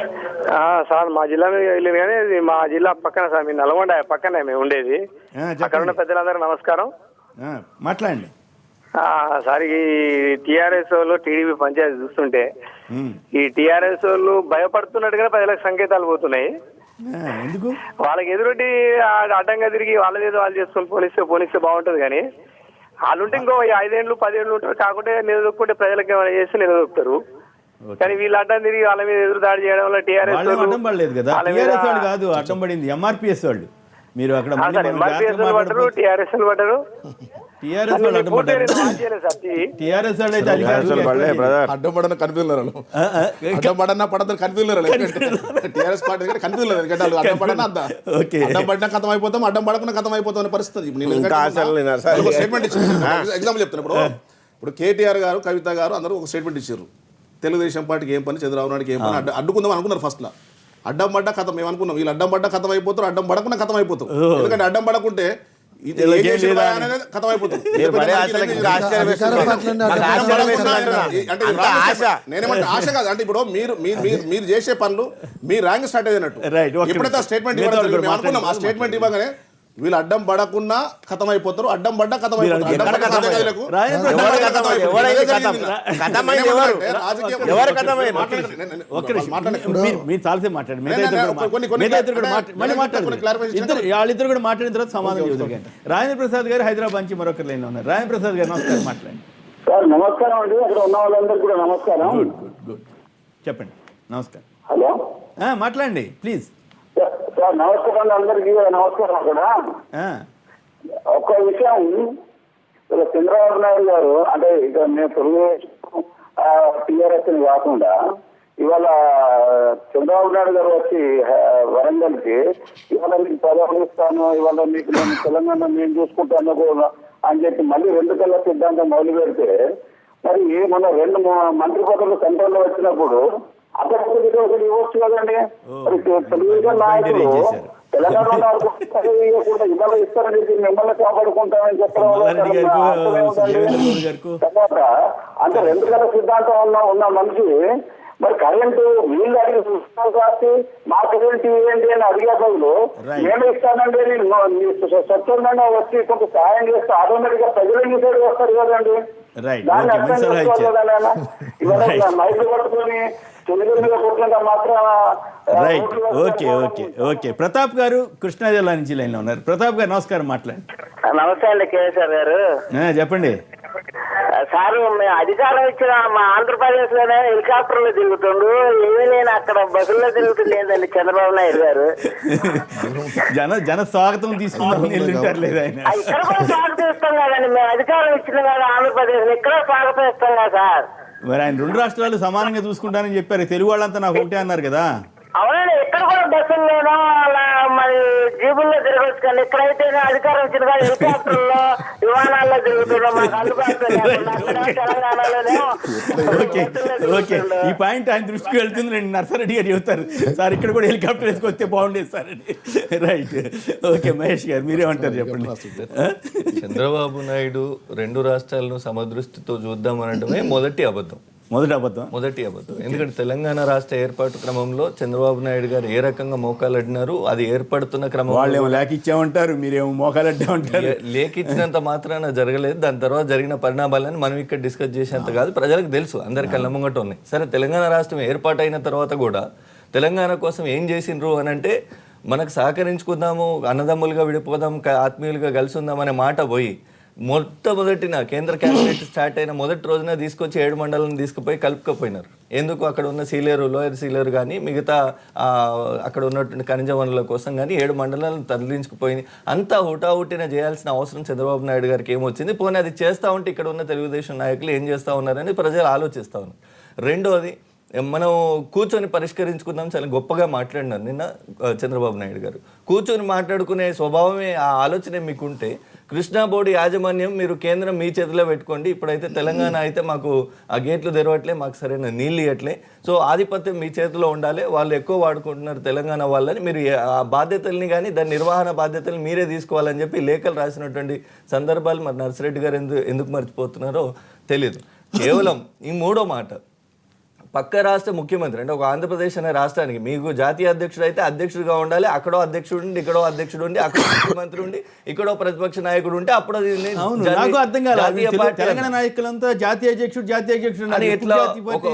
సార్ మా జిల్లా మీద వెళ్ళింది కానీ మా జిల్లా పక్కన సార్, మీ నల్గొండ పక్కనే మేము ఉండేది. అక్కడ ఉన్న పెద్దలందరూ నమస్కారం. మాట్లాడండి సార్. ఈ టీఆర్ఎస్ వాళ్ళు టీడీపీ పంచాయతీ చూస్తుంటే ఈ టీఆర్ఎస్ వాళ్ళు భయపడుతున్నట్టుగా ప్రజలకు సంకేతాలు పోతున్నాయి. ఎందుకు? వాళ్ళకి ఎదురొడ్డి అడ్డంగా తిరిగి వాళ్ళదేదో వాళ్ళు చేసుకొని పోనిస్తే బాగుంటుంది కానీ వాళ్ళుంటే ఇంకో 5 ఏళ్ళు 10 ఏళ్ళు ఉంటారు. కాకుంటే నిలదొక్కుంటే ప్రజలకు ఏమైనా చేస్తే నిలదొక్కుతారు. కానీ వీళ్ళు అడ్డం తిరిగి వాళ్ళ మీద ఎదురు దాడి చేయడం వల్ల టీఆర్ఎస్ అడ్డం పడలేదు కదా. టీఆర్ఎస్ వాళ్ళు కాదు అడ్డం పడింది, ఎంఆర్పిఎస్ వాళ్ళు. మీరు అక్కడ పడ్డారు, టీఆర్ఎస్ పడ్డారు. టీఆర్ఎస్ వాళ్ళు అడ్డం పడ్డారు. టీఆర్ఎస్ వాళ్ళు అయితే అడ్డం కనిపిస్తున్నారు, అడ్డం పడన్నా పడదని కనిపిస్తున్నారు. టీఆర్ఎస్ పార్టీ కనిపిస్తున్నారు, ఎందుకంటే వాళ్ళు అడ్డం పడన్నా అంత అడ్డం పడినా కథం అయిపోతాం, అడ్డం పడకుండా కథం అయిపోతాం అనే పరిస్థితి. స్టేట్మెంట్ ఇచ్చారు. ఎగ్జాంపుల్ చెప్తాను. ఇప్పుడు కేటీఆర్ గారు, కవిత గారు అందరూ ఒక స్టేట్మెంట్ ఇచ్చారు. తెలుగుదేశం పార్టీకి ఏం పని, చంద్రబాబు నాయుడుకి ఏం పని, అడ్డుకుందాం అనుకున్నారు ఫస్ట్లో. అడ్డం పడ్డా కథం మేము అనుకున్నాం, వీళ్ళు అడ్డం పడ్డా కథం అయిపోతారు, అడ్డం పడకుండా కథం అయిపోతారు. ఎందుకంటే అడ్డం పడకుంటే కథం అయిపోతుంది. నేనేమంటే ఆశ కాదు, అంటే ఇప్పుడు మీరు చేసే పనులు మీ ర్యాంక్ స్టార్ట్ అయ్యినట్టు. ఎప్పుడైతే ఆ స్టేట్మెంట్ అనుకున్నాం, ఆ స్టేట్మెంట్ ఇవ్వగానే వీళ్ళు అడ్డం పడకుండా కథం అయిపోతారు, అడ్డం పడ్డా కథం అయిపోతారు. వాళ్ళిద్దరు కూడా మాట్లాడిన తర్వాత సమాధానం చెబుతారు. రాజేంద్ర ప్రసాద్ గారు హైదరాబాద్ నుంచి మరొకరు లైన్ ఉన్నారు. రాజేంద్ర ప్రసాద్ గారు నమస్కారం, మాట్లాడండి. సార్ నమస్కారం అండి, అక్కడ ఉన్న వాళ్ళందరికీ కూడా నమస్కారం. గుడ్ గుడ్ గుడ్ చెప్పండి. నమస్కారం. హలో మాట్లాడండి ప్లీజ్. సార్ నమస్కారం, అందరికీ నమస్కారం. అక్కడ ఒక్క విషయం, ఇలా చంద్రబాబు నాయుడు గారు అంటే ఇక మేము తెలుగుదేశం టీఆర్ఎస్ కాకుండా ఇవాళ చంద్రబాబు నాయుడు గారు వచ్చి వరంగల్కి ఇవాళ మీకు పదవులు ఇస్తాను, ఇవాళ మీకు నేను తెలంగాణ నేను చూసుకుంటాను అని చెప్పి మళ్ళీ 2 కళ్ళ సిద్ధాంతం మొదలు పెడితే, మరి మొన్న 2 మంత్రి పదవులు సెంట్రల్లో వచ్చినప్పుడు అక్కడ ఒకటి ఇవ్వచ్చు కదండి. మరి తెలుగుదేశం నాయకులు తెలంగాణ ఇవాళ ఇస్తారని చెప్పి మిమ్మల్ని కాపాడుకుంటామని చెప్పడం తర్వాత అంటే 2 కళ్ళ సిద్ధాంతం ఉన్న మనిషి మరి కరెంటు వీళ్ళు అడిగి కాస్తి మా కరెంట్ ఏంటి అని అడిగే బదులు నేను ఇస్తానండి, నేను స్వచ్ఛందంగా వచ్చి కొంత సహాయం చేస్తే ఆటోమేటిక్ గా ప్రజలు సైడ్ వస్తారు కదండి. దాన్ని అర్థం చేసుకోవాలన్నా ఇవాళ మైకులు పట్టుకొని తెలుగు మీద కొట్టినంత మాత్రం. Right, okay okay okay. Pratap గారు కృష్ణా జిల్లా నుంచి లైన్లో ఉన్నారు. ప్రతాప్ గారు నమస్కారం, మాట్లాడండి. నమస్తే అండి కేసీఆర్ గారు. చెప్పండి సార్, మేము అధికారం ఇచ్చిన మా ఆంధ్రప్రదేశ్ లోనే హెలికాప్టర్లో తిరుగుతుండు, ఏమీ నేను అక్కడ బస్సుల్లో తిరుగుతుంది ఏంటండి చంద్రబాబు నాయుడు గారు. జన స్వాగతం తీసుకుంటాం లేదా ఆయన? ఇక్కడ కూడా స్వాగతం ఇస్తాం కదండి, మేము అధికారం ఇచ్చిన కదా ఆంధ్రప్రదేశ్ ఇక్కడ స్వాగతం ఇస్తాం కదా సార్. మరి ఆయన 2 రాష్ట్రాలు సమానంగా చూసుకుంటానని చెప్పారు. తెలుగు వాళ్ళంతా నాకు ఒకటే అన్నారు కదా. అవునండి, ఎక్కడ కూడా బస్సుల్లోనో అలా మరి జీబుల్లో తిరగచ్చు, కానీ ఇక్కడైతే అధికారం ఇచ్చిన కానీ హెలికాప్టర్లో విమానాల్లో తిరుగుతున్నాం. మాకు అందుబాటులో తెలంగాణలోనే. ఓకే ఓకే, ఈ పాయింట్ ఆయన దృష్టికి వెళ్తుంది. రండి, నర్సారెడ్డి గారు చెబుతారు. సార్ ఇక్కడ కూడా హెలికాప్టర్ వేసుకొస్తే బాగుండేది సార్ అని. Right, okay. మహేష్ గారు మీరేమంటారు చెప్పండి. చంద్రబాబు నాయుడు 2 రాష్ట్రాలను సమదృష్టితో చూద్దామనటమే మొదటి అబద్ధం. ఎందుకంటే తెలంగాణ రాష్ట్ర ఏర్పాటు క్రమంలో చంద్రబాబు నాయుడు గారు ఏ రకంగా మోకాలడ్డినారు, అది ఏర్పడుతున్న క్రమంలో వాళ్ళేమో లేకిచ్చామంటారు, మీరేమో మోకాలడ్డామంటారు. లేకిచ్చినంత మాత్రాన జరగలేదు. దాని తర్వాత జరిగిన పరిణామాలను మనం ఇక్కడ డిస్కస్ చేసేంత కాదు, ప్రజలకు తెలుసు, అందరి కళ్ళ ముంగట ఉన్నాయి. సరే, తెలంగాణ రాష్ట్రం ఏర్పాటైన తర్వాత కూడా తెలంగాణ కోసం ఏం చేసిండ్రు అని అంటే, మనకు సహకరించుకుందాము, అన్నదమ్ములుగా విడిపోదాం, ఆత్మీయులుగా కలిసి ఉందాం అనే మాట పోయి మొట్టమొదటిన కేంద్ర క్యాబినెట్ స్టార్ట్ అయిన మొదటి రోజున తీసుకొచ్చి 7 మండలాలను తీసుకుపోయి కలుపుకపోయినారు. ఎందుకు? అక్కడ ఉన్న సీలేరు, లోయర్ సీలేరు కానీ మిగతా అక్కడ ఉన్నటువంటి ఖనిజ వనరుల కోసం కానీ 7 మండలాలను తరలించుకుపోయింది. అంతా హుటాహుటిన చేయాల్సిన అవసరం చంద్రబాబు నాయుడు గారికి ఏమొచ్చింది? పోనీ అది చేస్తూ ఉంటే ఇక్కడ ఉన్న తెలుగుదేశం నాయకులు ఏం చేస్తూ ఉన్నారని ప్రజలు ఆలోచిస్తూ ఉన్నారు. రెండోది, మనం కూర్చొని పరిష్కరించుకుందాం చాలా గొప్పగా మాట్లాడినారు నిన్న చంద్రబాబు నాయుడు గారు. కూర్చొని మాట్లాడుకునే స్వభావమే, ఆ ఆలోచనే మీకుంటే కృష్ణా బోర్డు యాజమాన్యం మీరు కేంద్రం మీ చేతిలో పెట్టుకోండి. ఇప్పుడైతే తెలంగాణ అయితే మాకు ఆ గేట్లు తెరవట్లే, మాకు సరైన నీళ్ళు ఇవ్వట్లే, సో ఆధిపత్యం మీ చేతిలో ఉండాలి, వాళ్ళు ఎక్కువ వాడుకుంటున్నారు తెలంగాణ వాళ్ళని, మీరు ఆ బాధ్యతల్ని కానీ దాని నిర్వహణ బాధ్యతలు మీరే తీసుకోవాలని చెప్పి లేఖలు రాసినటువంటి సందర్భాలు మరి నర్సిరెడ్డి గారు ఎందుకు మర్చిపోతున్నారో తెలియదు. కేవలం ఈ 3వ మాట, పక్క రాష్ట్ర ముఖ్యమంత్రి అంటే ఒక ఆంధ్రప్రదేశ్ అనే రాష్ట్రానికి మీకు జాతీయ అధ్యక్షుడు అయితే అధ్యక్షుడిగా ఉండాలి, అక్కడో అధ్యక్షుడు ఉండి, ఇక్కడో అధ్యక్షుడు ఉండి, అక్కడో ముఖ్యమంత్రి ఉండి, ఇక్కడో ప్రతిపక్ష నాయకుడు ఉంటే అప్పుడు తెలంగాణ నాయకులంతా జాతీయ అధ్యక్షుడు అని ఎట్లా ఒక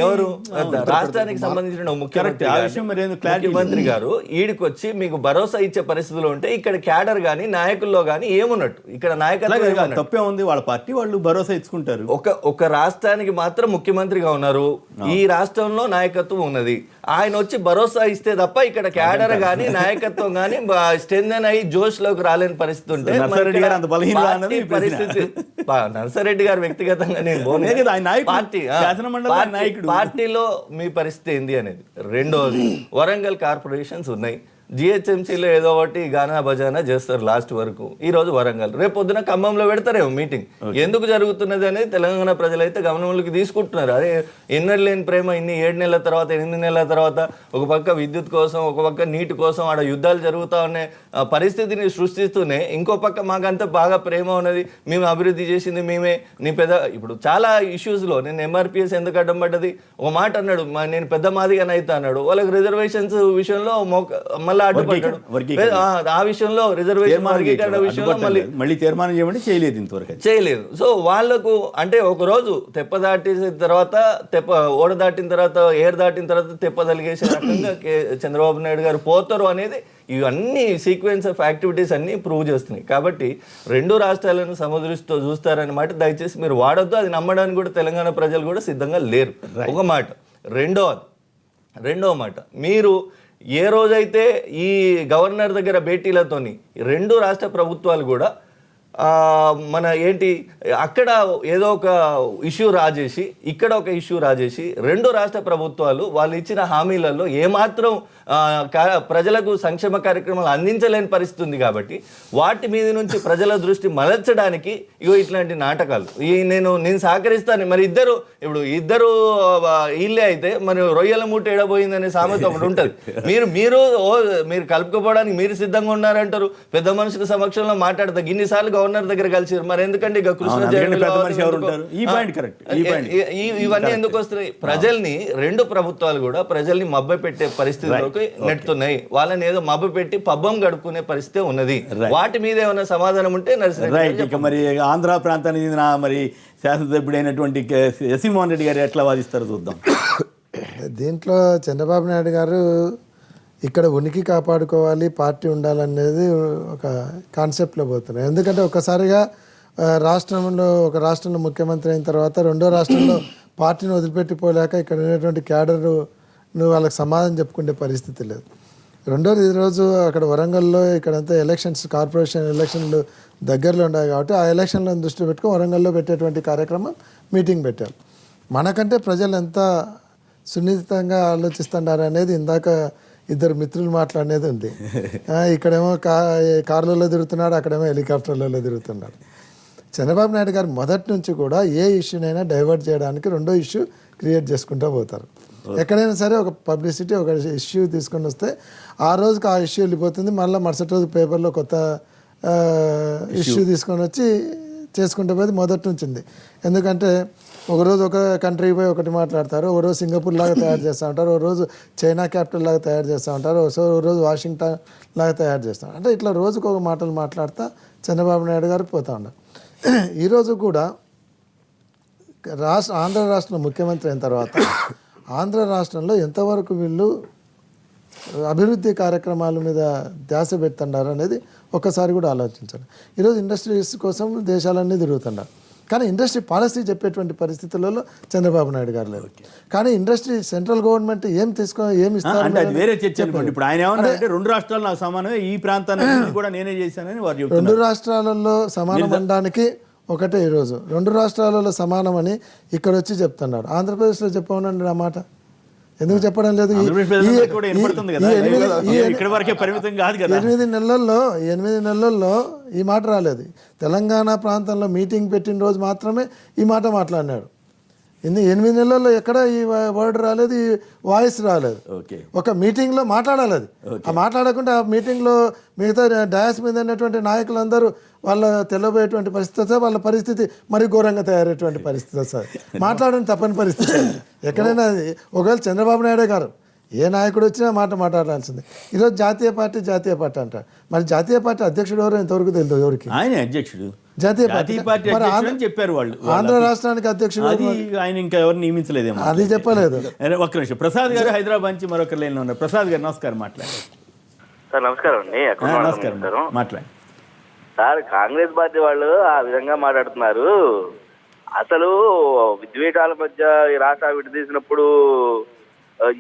ఎవరు రాష్ట్రానికి సంబంధించిన ముఖ్యమంత్రి గారు ఈడికి వచ్చి మీకు భరోసా ఇచ్చే పరిస్థితుల్లో ఉంటే ఇక్కడ క్యాడర్ గానీ నాయకుల్లో గానీ ఏమున్నట్టు? ఇక్కడ నాయకత్వం తప్పే ఉంది, వాళ్ళ పార్టీ వాళ్ళు భరోసా ఇచ్చుకుంటారు. ఒక రాష్ట్రానికి మాత్రం ముఖ్యమంత్రిగా ఉన్నారు, ఈ రాష్ట్రంలో నాయకత్వం ఉన్నది. ఆయన వచ్చి భరోసా ఇస్తే తప్ప ఇక్కడ క్యాడర్ గానీ నాయకత్వం గానీ స్ట్రెంథెన్ అయ్యి జోష్ లోకి రాలేని పరిస్థితి ఉంటే నర్సారెడ్డి గారు వ్యక్తిగతంగా నేను పార్టీలో మీ పరిస్థితి ఏంది అనేది. రెండోది, వరంగల్ కార్పొరేషన్స్ ఉన్నాయి, జిహెచ్ఎంసీలో ఏదో ఒకటి గానా బజానా చేస్తారు లాస్ట్ వరకు. ఈ రోజు వరంగల్, రేపు పొద్దున ఖమ్మంలో పెడతారేమో మీటింగ్. ఎందుకు జరుగుతున్నది అనేది తెలంగాణ ప్రజలైతే గమనంలోకి తీసుకుంటున్నారు. అదే ఎన్నడూ లేని ప్రేమ ఇన్ని 7 నెలల తర్వాత 8 నెలల తర్వాత ఒక పక్క విద్యుత్ కోసం, ఒక పక్క నీటి కోసం ఆడ యుద్ధాలు జరుగుతూ ఉన్నాయి, పరిస్థితిని సృష్టిస్తూనే ఇంకో పక్క మాకంతా బాగా ప్రేమ ఉన్నది, మేము అభివృద్ధి చేసింది మేమే, నీ పెద్ద ఇప్పుడు చాలా ఇష్యూస్లో నేను ఎంఆర్పిఎస్ ఎందుకు అడ్డం పడ్డది ఒక మాట అన్నాడు, నేను పెద్ద మాదిగానే అవుతా అన్నాడు. వాళ్ళకి రిజర్వేషన్స్ విషయంలో మళ్ళీ మళ్ళీ అడ్డుపడ్డాడు. ఆ విషయంలో రిజర్వేషన్ వర్గీకరణ విషయంలో మళ్ళీ తీర్మానం చేయమంటే చేయలేదు, ఇంతవరకు చేయలేదు. సో వాళ్ళకు అంటే ఒక రోజు తెప్ప దాటిన తర్వాత ఓడ దాటిన తర్వాత ఏర్ దాటిన తర్వాత తెప్ప తలిగేసే రకంగా చంద్రబాబు నాయుడు గారు పోతారు అనేది ఇవన్నీ సీక్వెన్స్ ఆఫ్ యాక్టివిటీస్ అన్ని ప్రూవ్ చేస్తున్నాయి. కాబట్టి రెండు రాష్ట్రాలను సమదృష్టితో చూస్తారన్నమాట దయచేసి మీరు వాడొద్దు. అది నమ్మడానికి కూడా తెలంగాణ ప్రజలు కూడా సిద్ధంగా లేరు. ఒక మాట. రెండో మాట, మీరు ఏ రోజైతే ఈ గవర్నర్ దగ్గర భేటీలతోని రెండు రాష్ట్ర ప్రభుత్వాలు కూడా మన ఏంటి అక్కడ ఏదో ఒక ఇష్యూ రాజేసి ఇక్కడ ఒక ఇష్యూ రాజేసి రెండు రాష్ట్ర ప్రభుత్వాలు వాళ్ళు ఇచ్చిన హామీలలో ఏమాత్రం ప్రజలకు సంక్షేమ కార్యక్రమాలు అందించలేని పరిస్థితి ఉంది. కాబట్టి వాటి మీద నుంచి ప్రజల దృష్టి మలచడానికి ఇట్లాంటి నాటకాలు నేను సహకరిస్తాను. మరి ఇద్దరు ఇల్లే అయితే మరి రొయ్యల మూట ఎడబోయిందనే సామెత ఒకటి ఉంటుంది. మీరు కలుపుకోవడానికి మీరు సిద్ధంగా ఉన్నారంటారు. పెద్ద మనుషుల సమక్షంలో మాట్లాడతా ఇన్నిసార్లు గవర్నర్ దగ్గర కలిసి మరి ఎందుకంటే ఇక కృష్ణ ఇవన్నీ ఎందుకు వస్తున్నాయి? ప్రజల్ని రెండు ప్రభుత్వాలు కూడా ప్రజల్ని మభ్య పెట్టే పరిస్థితిలోకి నెట్టుతున్నాయి. వాళ్ళని ఏదో మభ్య పెట్టి పబ్బం గడుపుకునే పరిస్థితి ఉన్నది. వాటి మీద ఏమైనా సమాధానం ఉంటే ఇక మరి ఆంధ్ర ప్రాంతానికి మరి శాసనసభ్యుడైనటువంటి ఎస్సీ మోహన్ రెడ్డి గారు ఎట్లా వాదిస్తారో చూద్దాం. దీంట్లో చంద్రబాబు నాయుడు గారు ఇక్కడ ఉనికి కాపాడుకోవాలి, పార్టీ ఉండాలనేది ఒక కాన్సెప్ట్లో పోతున్నారు. ఎందుకంటే ఒకసారిగా ఒక రాష్ట్రంలో ముఖ్యమంత్రి అయిన తర్వాత రెండో రాష్ట్రంలో పార్టీని వదిలిపెట్టిపోలేక ఇక్కడ ఉన్నటువంటి క్యాడరు వాళ్ళకి సమాధానం చెప్పుకునే పరిస్థితి లేదు. రెండోది ఈరోజు అక్కడ వరంగల్లో ఇక్కడంతా కార్పొరేషన్ ఎలక్షన్లు దగ్గరలో ఉన్నాయి కాబట్టి ఆ ఎలక్షన్లను దృష్టి పెట్టుకుని వరంగల్లో పెట్టేటువంటి కార్యక్రమం మీటింగ్ పెట్టారు. మనకంటే ప్రజలు ఎంత సున్నితంగా ఆలోచిస్తున్నారు అనేది ఇందాక ఇద్దరు మిత్రులు మాట్లాడేది ఉంది. ఇక్కడేమో కార్లలో తిరుగుతున్నాడు, అక్కడేమో హెలికాప్టర్లలో తిరుగుతున్నాడు. చంద్రబాబు నాయుడు గారు మొదటి నుంచి కూడా ఏ ఇష్యూనైనా డైవర్ట్ చేయడానికి రెండో ఇష్యూ క్రియేట్ చేసుకుంటూ పోతారు. ఎక్కడైనా సరే ఒక పబ్లిసిటీ ఒక ఇష్యూ తీసుకొని వస్తే ఆ రోజుకి ఆ ఇష్యూ వెళ్ళిపోతుంది. మళ్ళీ మరుసటి రోజు పేపర్లో కొత్త ఇష్యూ తీసుకొని వచ్చి చేసుకుంటూ పోయేది మొదటి నుంచి ఉంది. ఎందుకంటే ఒకరోజు ఒక కంట్రీకి పోయి ఒకటి మాట్లాడతారు, ఓ రోజు సింగపూర్ లాగా తయారు చేస్తూ ఉంటారు, ఓ రోజు చైనా క్యాపిటల్ లాగా తయారు చేస్తూ ఉంటారు, ఓ రోజు వాషింగ్టన్ లాగా తయారు చేస్తారు. అంటే ఇట్లా రోజుకు ఒక మాటలు మాట్లాడుతూ చంద్రబాబు నాయుడు గారు పోతూ ఉన్నారు. ఈరోజు కూడా ఆంధ్ర రాష్ట్రంలో ముఖ్యమంత్రి అయిన తర్వాత ఆంధ్ర రాష్ట్రంలో ఎంతవరకు వీళ్ళు అభివృద్ధి కార్యక్రమాల మీద ధ్యాస పెడుతున్నారు అనేది ఒక్కసారి కూడా ఆలోచించాలి. ఈరోజు ఇండస్ట్రీస్ కోసం దేశాలన్నీ తిరుగుతున్నారు, కానీ ఇండస్ట్రీ పాలసీ చెప్పేటువంటి పరిస్థితులలో చంద్రబాబు నాయుడు గారు లేరు. కానీ ఇండస్ట్రీ సెంట్రల్ గవర్నమెంట్ ఏమి ఇస్తారు అంటే అది వేరే చర్చ అనుకోండి. ఇప్పుడు ఆయన ఏమన్నారంటే రెండు రాష్ట్రాలు నాకు సమానమే, ఈ ప్రాంతాన్ని కూడా నేనే చేశానని వారు చెప్తున్నారు. రెండు రాష్ట్రాలలో సమానం అనడానికి ఒకటే ఈరోజు రెండు రాష్ట్రాలలో సమానమని ఇక్కడ వచ్చి చెప్తున్నాడు. ఆంధ్రప్రదేశ్లో చెప్పమనండి ఆ మాట. ఎందుకు చెప్పడం లేదు? 8 నెలల్లో ఈ మాట రాలేదు. తెలంగాణ ప్రాంతంలో మీటింగ్ పెట్టిన రోజు మాత్రమే ఈ మాట మాట్లాడినాడు. 8 నెలల్లో ఎక్కడ ఈ వర్డ్ రాలేదు, ఈ వాయిస్ రాలేదు. ఒక మీటింగ్లో మాట్లాడాలి. అది ఆ మాట్లాడకుండా ఆ మీటింగ్లో మిగతా డయాస్ మీద ఉన్నటువంటి నాయకులందరూ వాళ్ళ తెల్లబోయేటువంటి పరిస్థితి వస్తే వాళ్ళ పరిస్థితి మరి ఘోరంగా తయారయ్యేటువంటి పరిస్థితి వస్తుంది. మాట్లాడని తప్పని పరిస్థితి. ఎక్కడైనా ఒకవేళ చంద్రబాబు నాయుడు గారు ఏ నాయకుడు వచ్చినా మాట్లాడాల్సిందే. ఈరోజు జాతీయ పార్టీ అంటారు. మరి జాతీయ పార్టీ అధ్యక్షుడు ఎవరో ఇంతవరకు తెలియదు ఎవరికి. ఆయన అధ్యక్షుడు జాతీయ పార్టీ చెప్పారు వాళ్ళు. ఆంధ్ర రాష్ట్రానికి అధ్యక్షుడు ఆయన ఇంకా ఎవరు నియమించలేదేమో, అది చెప్పలేదు. ఒక్క నిమిషం. ప్రసాద్ గారు హైదరాబాద్ నుంచి మరొక లైన్ లో ఉన్నారు. ప్రసాద్ గారు నమస్కారం, మాట్లాడండి. సార్ నమస్కారం అండి. నమస్కారం, మాట్లాడండి సార్. కాంగ్రెస్ పార్టీ వాళ్ళు ఆ విధంగా మాట్లాడుతున్నారు. అసలు విద్వేషాల మధ్య ఈ రాష్ట్ర విడదీసినప్పుడు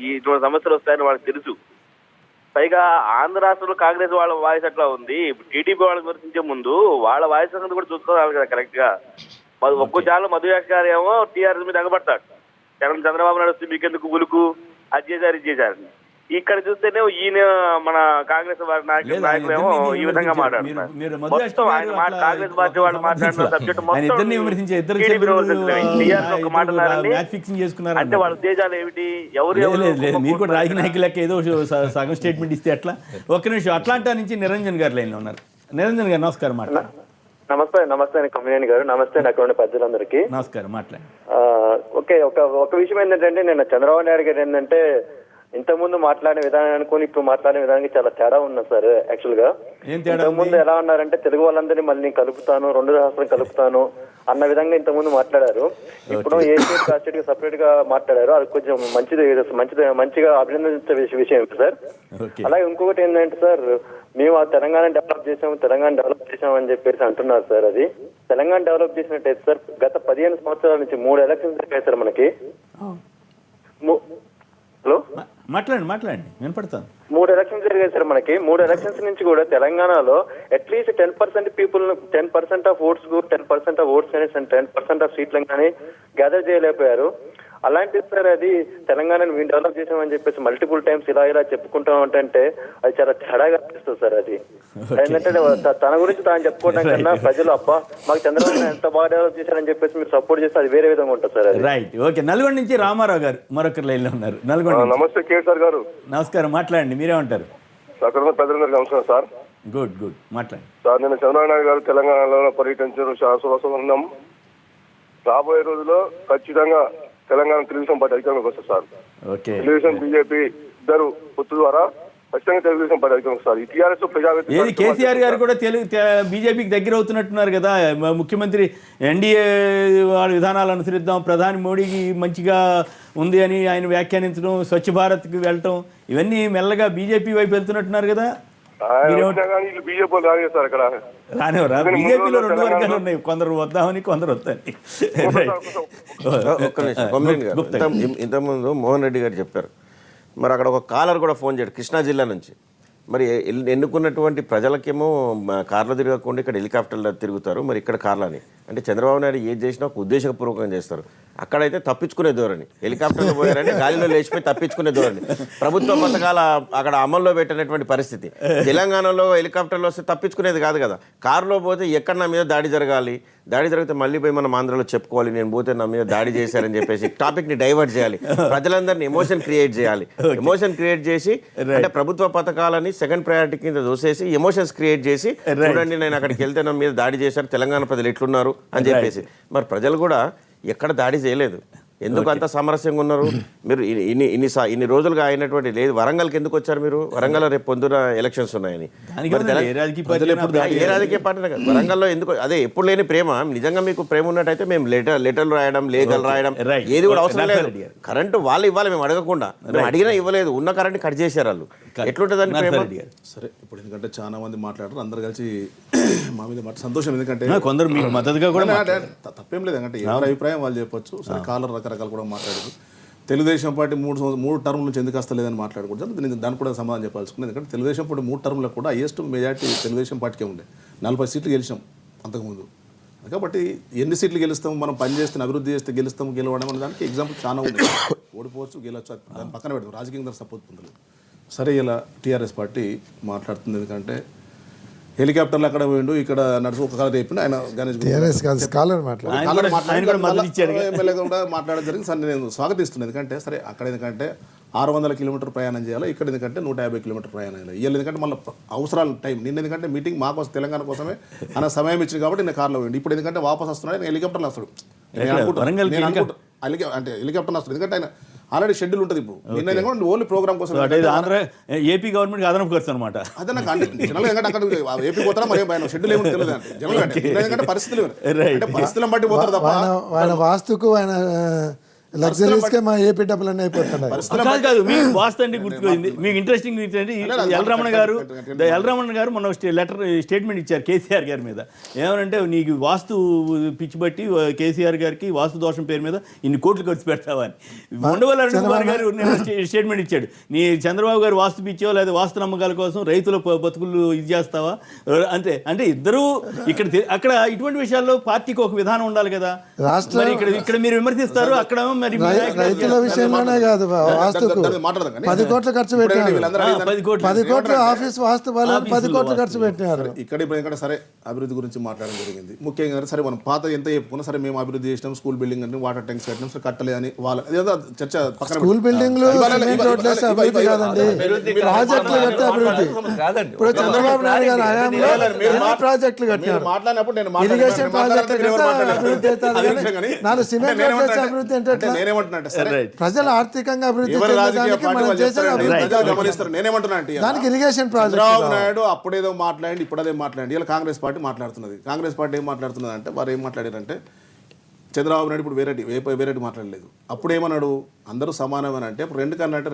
ఈ 2 సమస్యలు వస్తాయని వాళ్ళకి తెలుసు. పైగా ఆంధ్ర రాష్ట్రంలో కాంగ్రెస్ వాళ్ళ వాయిస్ అట్లా ఉంది. టీడీపీ వాళ్ళని విమర్శించే ముందు వాళ్ళ వాయిస్ అనేది కూడా చూసుకోవాలి కదా కరెక్ట్ గా. ఒక్కో చాలా మధుయాష్ గారు ఏమో టీఆర్ఎస్ మీద ఎగబడతాడు. చంద్రబాబు నాయుడు వస్తే మీకెందుకు ఉలుకు, అది చేశారు ఇది చేశారని. ఇక్కడ చూస్తేనే ఈయన మన కాంగ్రెస్ నాయకులు ఏమో ఈ విధంగా మాట్లాడుతున్నారు. మొత్తం ఆయన కాంగ్రెస్ పార్టీ వాళ్ళు మాట్లాడిన సబ్జెక్ట్ మొత్తం అంటే వాళ్ళ ఉద్దేశాలు ఏమిటి, మీరు కూడా రాజకీయ నాయకులకి ఏదో సగం స్టేట్మెంట్ ఇస్తే ఎట్లా? ఒక్క నిమిషం. అట్లాంటా నుంచి నిరంజన్ గారు లైన్ లో ఉన్నారు. నిరంజన్ గారు నమస్కారం, మాట్లాడండి. నమస్తే కమ్యూనియన్ గారు. నమస్తే అక్కడ ఉన్న పెద్దలందరికీ నమస్కారం, మాట్లాడండి. ఓకే, ఒక విషయం ఏంటంటే నిన్న చంద్రబాబు నాయుడు గారు ఏంటంటే ఇంతకుముందు మాట్లాడిన విధానం అనుకుని ఇప్పుడు మాట్లాడిన విధానానికి చాలా తేడా ఉన్నది సార్. యాక్చువల్ గా ఏం తేడా ఇంతకుముందు ఎలా అన్నారంటే తెలుగు వాళ్ళందరినీ మళ్ళీ నేను కలుపుతాను, 2 రాష్ట్రాలను కలుపుతాను అన్న విధంగా ఇంతకుముందు మాట్లాడారు. ఇప్పుడు ఏ స్టేట్ ఆ స్టేట్ గా సపరేట్ గా మాట్లాడారు. అది కొంచెం మంచిగా అభినందించే విషయం సార్. అలాగే ఇంకొకటి ఏంటంటే సార్, మేము ఆ తెలంగాణ డెవలప్ చేసాం అని చెప్పేసి అంటున్నారు సార్. అది తెలంగాణ డెవలప్ చేసినట్టయితే సార్ గత 15 సంవత్సరాల నుంచి 3 ఎలక్షన్స్ జరిగాయి సార్ మనకి. హలో, మాట్లాడండి వినపడతాను. 3 ఎలక్షన్స్ జరిగాయి సార్ మనకి. 3 ఎలక్షన్స్ నుంచి కూడా తెలంగాణలో at least 10% people 10% of votes 10% of votes కానీ 10% ఆఫ్ సీట్లను కానీ గ్యాదర్ చేయలేకపోయారు. అలాంటిది సార్ అది తెలంగాణను మేము డెవలప్ చేసామని చెప్పేసి మల్టిపుల్ టైమ్స్ ఇలా చెప్పుకుంటాం అంటే అది చాలా తేడాగా అనిపిస్తుంది సార్. అది ఏంటంటే తన గురించి తాను చెప్పుకోవడం కన్నా ప్రజలు అబ్బా మాకు చంద్రబాబు ఎంత బాగా డెవలప్ చేశారని చెప్పేసి మీరు సపోర్ట్ చేస్తే అది వేరే విధంగా ఉంటుంది సార్. అది రైట్. ఓకే, నల్గొండ నుంచి రామారావు గారు మరొకరు లైన్లో ఉన్నారు. నల్గొండ. నమస్తే కేసీఆర్ గారు. నమస్కారం, మాట్లాడండి. మీరేమంటారు? పెద్దలందరికీ నమస్కారం సార్. గుడ్ మాట్లాడండి సార్. నేను చంద్రబాబు నాయుడు గారు తెలంగాణలో పర్యటించారు, శాశ్వతం ఉన్నాం. రాబోయే రోజుల్లో ఖచ్చితంగా తెలంగాణ తెలుగుదేశం పార్టీ అధికారంలోకి వస్తుంది సార్. తెలుగుదేశం బీజేపీ ఇద్దరు పొత్తు ద్వారా ఖచ్చితంగా తెలుగుదేశం పార్టీ అధికారంలోకి వస్తారు. ఈ టీఆర్ఎస్ ఏది కేసీఆర్ గారు కూడా బీజేపీకి దగ్గర అవుతున్నట్టున్నారు కదా. ముఖ్యమంత్రి ఎన్డీఏ వాళ్ళ విధానాలు అనుసరిద్దాం, ప్రధాని మోడీకి మంచిగా ఉంది అని ఆయన వ్యాఖ్యానించడం, స్వచ్ఛ భారత్కి వెళ్ళటం, ఇవన్నీ మెల్లగా బీజేపీ వైపు వెళ్తున్నట్టున్నారు కదా. బీజేపీ రానిస్తారు అక్కడ. రానివరా? బీజేపీలో 2 వర్గాలు ఉన్నాయి, కొందరు వద్దామని కొందరు వద్దని. ఇంతకుముందు మోహన్ రెడ్డి గారు చెప్పారు. మరి అక్కడ ఒక కాలర్ కూడా ఫోన్ చేయడు కృష్ణా జిల్లా నుంచి. మరి ఎన్నుకున్నటువంటి ప్రజలకేమో కార్లో తిరగకుండా ఇక్కడ హెలికాప్టర్లో తిరుగుతారు, మరి ఇక్కడ కార్లని. అంటే చంద్రబాబు నాయుడు ఏది చేసినా ఒక ఉద్దేశపూర్వకంగా చేస్తారు. అక్కడైతే తప్పించుకునే ధోరణి, హెలికాప్టర్లో పోయారని గాలిలో లేచిపోయి తప్పించుకునే ధోరణి. ప్రభుత్వ పథకాల అక్కడ అమల్లో పెట్టినటువంటి పరిస్థితి. తెలంగాణలో హెలికాప్టర్లో వస్తే తప్పించుకునేది కాదు కదా. కారులో పోతే ఎక్కడ నా మీద దాడి జరగాలి, దాడి జరిగితే మళ్ళీ పోయి మనం ఆంధ్రలో చెప్పుకోవాలి, నేను పోతే నా మీద దాడి చేశారని చెప్పేసి టాపిక్ని డైవర్ట్ చేయాలి, ప్రజలందరినీ ఎమోషన్ క్రియేట్ చేయాలి. ఎమోషన్ క్రియేట్ చేసి అంటే ప్రభుత్వ పథకాలని సెకండ్ ప్రయారిటీ కింద దోసేసి ఎమోషన్స్ క్రియేట్ చేసి చూడండి నేను అక్కడికి వెళ్తే నా మీద దాడి చేశారు, తెలంగాణ ప్రజలు ఎట్లున్నారు అని చెప్పేసి. మరి ప్రజలు కూడా ఎక్కడ దాడి చేయలేదు, ఎందుకు అంత సామరస్యంగా ఉన్నారు? మీరు ఇన్ని రోజులుగా అయినటువంటి లేదు. వరంగల్కి ఎందుకు వచ్చారు మీరు? వరంగల్లో రేపు పొందున ఎలక్షన్స్ ఉన్నాయని. ఏ రాజకీయ పార్టీ వరంగల్లో ఎందుకు? అదే ఎప్పుడు లేని ప్రేమ. నిజంగా మీకు ప్రేమ ఉన్నట్టయితే మేము లెటర్లు రాయడం, లేఖలు రాయడం ఏది కూడా అవసరం లేదు. కరెంటు వాళ్ళు ఇవ్వాలి, మేము అడగకుండా. మేము అడిగినా ఇవ్వలేదు, ఉన్న కరెంట్ కట్ చేశారు వాళ్ళు. ఎట్లుంటుందని ప్రేమ? సరే, ఇప్పుడు ఎందుకంటే చాలా మంది మాట్లాడారు, అందరు కలిసి మా మీద సంతోషం. ఎందుకంటే కొందరు మీకు మద్దతుగా కూడా తప్పేం లేదు, ఎందుకంటే ఎవరి అభిప్రాయం వాళ్ళు చెప్పొచ్చు. సరే, కాలర్ రకరకాలు కూడా మాట్లాడారు. తెలుగుదేశం పార్టీ 3 టర్మ్ నుంచి ఎందుకు వస్తలేదని మాట్లాడకూడదు. నేను దానికి కూడా సమాధానం చెప్పాల్సుకున్నాను. ఎందుకంటే తెలుగుదేశం పార్టీ 3 టర్మ్లో కూడా హైయెస్ట్ మెజార్టీ తెలుగుదేశం పార్టీకే ఉండే. 40 సీట్లు గెలిచాం అంతకుముందు. కాబట్టి ఎన్ని సీట్లు గెలుస్తాం, మనం పని చేస్తే అభివృద్ధి చేస్తే గెలవడం అనే దానికి ఎగ్జాంపుల్ చాలా ఉంది. ఓడిపోవచ్చు, గెలవచ్చు, దాన్ని పక్కన పెడతాం. రాజకీయంగా సపోర్ట్ పొందలేదు. సరే, ఇలా టీఆర్ఎస్ పార్టీ మాట్లాడుతుంది. ఎందుకంటే హెలికాప్టర్లు అక్కడ పోయిండు, ఇక్కడ నడుచు ఒక కాలం చెప్పిండు ఆయన. గణేష్ ఎమ్మెల్యే కూడా మాట్లాడడం జరిగింది. సరే, నేను స్వాగతిస్తున్నాను. ఎందుకంటే సరే, అక్కడ ఎందుకంటే 600 కిలోమీటర్ ప్రయాణం చేయాలి, ఇక్కడ ఎందుకంటే 150 కిలోమీటర్ ప్రయాణం చేయాలి. ఇవాళ ఎందుకంటే మళ్ళీ అవసరాలు టైం. నిన్న ఎందుకంటే మీటింగ్ మాకోసం తెలంగాణ కోసమే ఆయన సమయం ఇచ్చింది కాబట్టి నేను కార్లో పోయింది. ఇప్పుడు ఎందుకంటే వాపస్ వస్తున్నాడు, నేను హెలికాప్టర్లో వస్తాడు. అంటే హెలికాప్టర్ వస్తుంది, ఎందుకంటే ఆయన ఆల్రెడీ షెడ్యూల్ ఉంటుంది. ఇప్పుడు నిన్న ఓన్లీ ప్రోగ్రామ్ కోసం ఆంధ్ర ఏపీ గవర్నమెంట్ అదనపు ఖర్చు అనమాట. అదే నాకు అంటే జనరల్ గా అక్కడ ఏపీ పోతారా మరి షెడ్యూల్ ఏమి తెలియదు అంటే జనరల్ అంటే పరిస్థితులు పరిస్థితులను బట్టి పోతారు తప్ప ఆయన వాస్తుకు ఆయన లగ్జరీస్కే మా ఏపీ డబ్బులన్నీ అయిపోతున్నాయి. కాదు, మీకు వాస్తు అంటే గుర్తుపోయింది. మీకు ఇంట్రెస్టింగ్ ఏంటంటే ఎల్రమణ గారు మొన్న స్టేట్మెంట్ ఇచ్చారు కేసీఆర్ గారి మీద. ఏమనంటే నీకు వాస్తు పిచ్చి బట్టి కేసీఆర్ గారికి వాస్తు దోషం పేరు మీద ఇన్ని కోట్లు ఖర్చు పెడతావా అని. ఉండవల్లి అరుణ్ కుమార్ గారు స్టేట్మెంట్ ఇచ్చాడు. నీ చంద్రబాబు గారు వాస్తు పిచ్చో లేదా వాస్తు నమ్మకాల కోసం రైతుల బతుకులు ఇది చేస్తావా అంతే. అంటే ఇద్దరు అక్కడ ఇటువంటి విషయాల్లో పార్టీకి ఒక విధానం ఉండాలి కదా. ఇక్కడ మీరు విమర్శిస్తారు, అక్కడ రైతుల విషయంలోనే కాదు, వాస్తుకు 10 కోట్లు ఖర్చు పెట్టారు. 10 కోట్లు ఆఫీస్ వాస్తు వాళ్ళకి 10 కోట్లు ఖర్చు పెట్టినారు. ఇక్కడ సరే అభివృద్ధి గురించి మాట్లాడడం జరిగింది. ముఖ్యంగా సరే మనం పాత ఎంత చెప్పుకున్నా సరే మేము అభివృద్ధి చేసినాం, స్కూల్ బిల్డింగ్ అంటే వాటర్ ట్యాంక్స్ కట్టినాం, సరే కట్టలే అని వాళ్ళ చర్చ. స్కూల్ బిల్డింగ్లు అభివృద్ధి కాదండి, ప్రాజెక్టులు కట్టే అభివృద్ధి. ఇప్పుడు చంద్రబాబు నాయుడు గారు హయాంలో ప్రాజెక్టులు కట్టారు, ఇరిగేషన్ ప్రాజెక్టులు కట్టే అభివృద్ధి అవుతుంది. 4 సిమెంట్ అభివృద్ధి అంటే నేనేమంటున్నా అంటే సరే ప్రజలు ఆర్థికంగా అభివృద్ధి ఎవరి రాజకీయ చెందడానికి పార్టీ మనం వాళ్ళు చేసేది చెప్తారు, అభివృద్ధి ప్రజలు కాదు. గమనిస్తారు. నేనేమంటున్నా అంటే దానికి ఇరిగేషన్ ప్రాజెక్ట్ చంద్రబాబు నాయుడు అప్పుడేదో మాట్లాడి ఇప్పుడదే మాట్లాడి ఇలా కాంగ్రెస్ పార్టీ మాట్లాడుతున్నది. కాంగ్రెస్ పార్టీ ఏం మాట్లాడుతున్నది అంటే వారు ఏం మాట్లాడారంటే చంద్రబాబు నాయుడు ఇప్పుడు వేరేటి మాట్లాడలేదు. అప్పుడు ఏమన్నాడు, అందరూ సమానమని అంటే ఇప్పుడు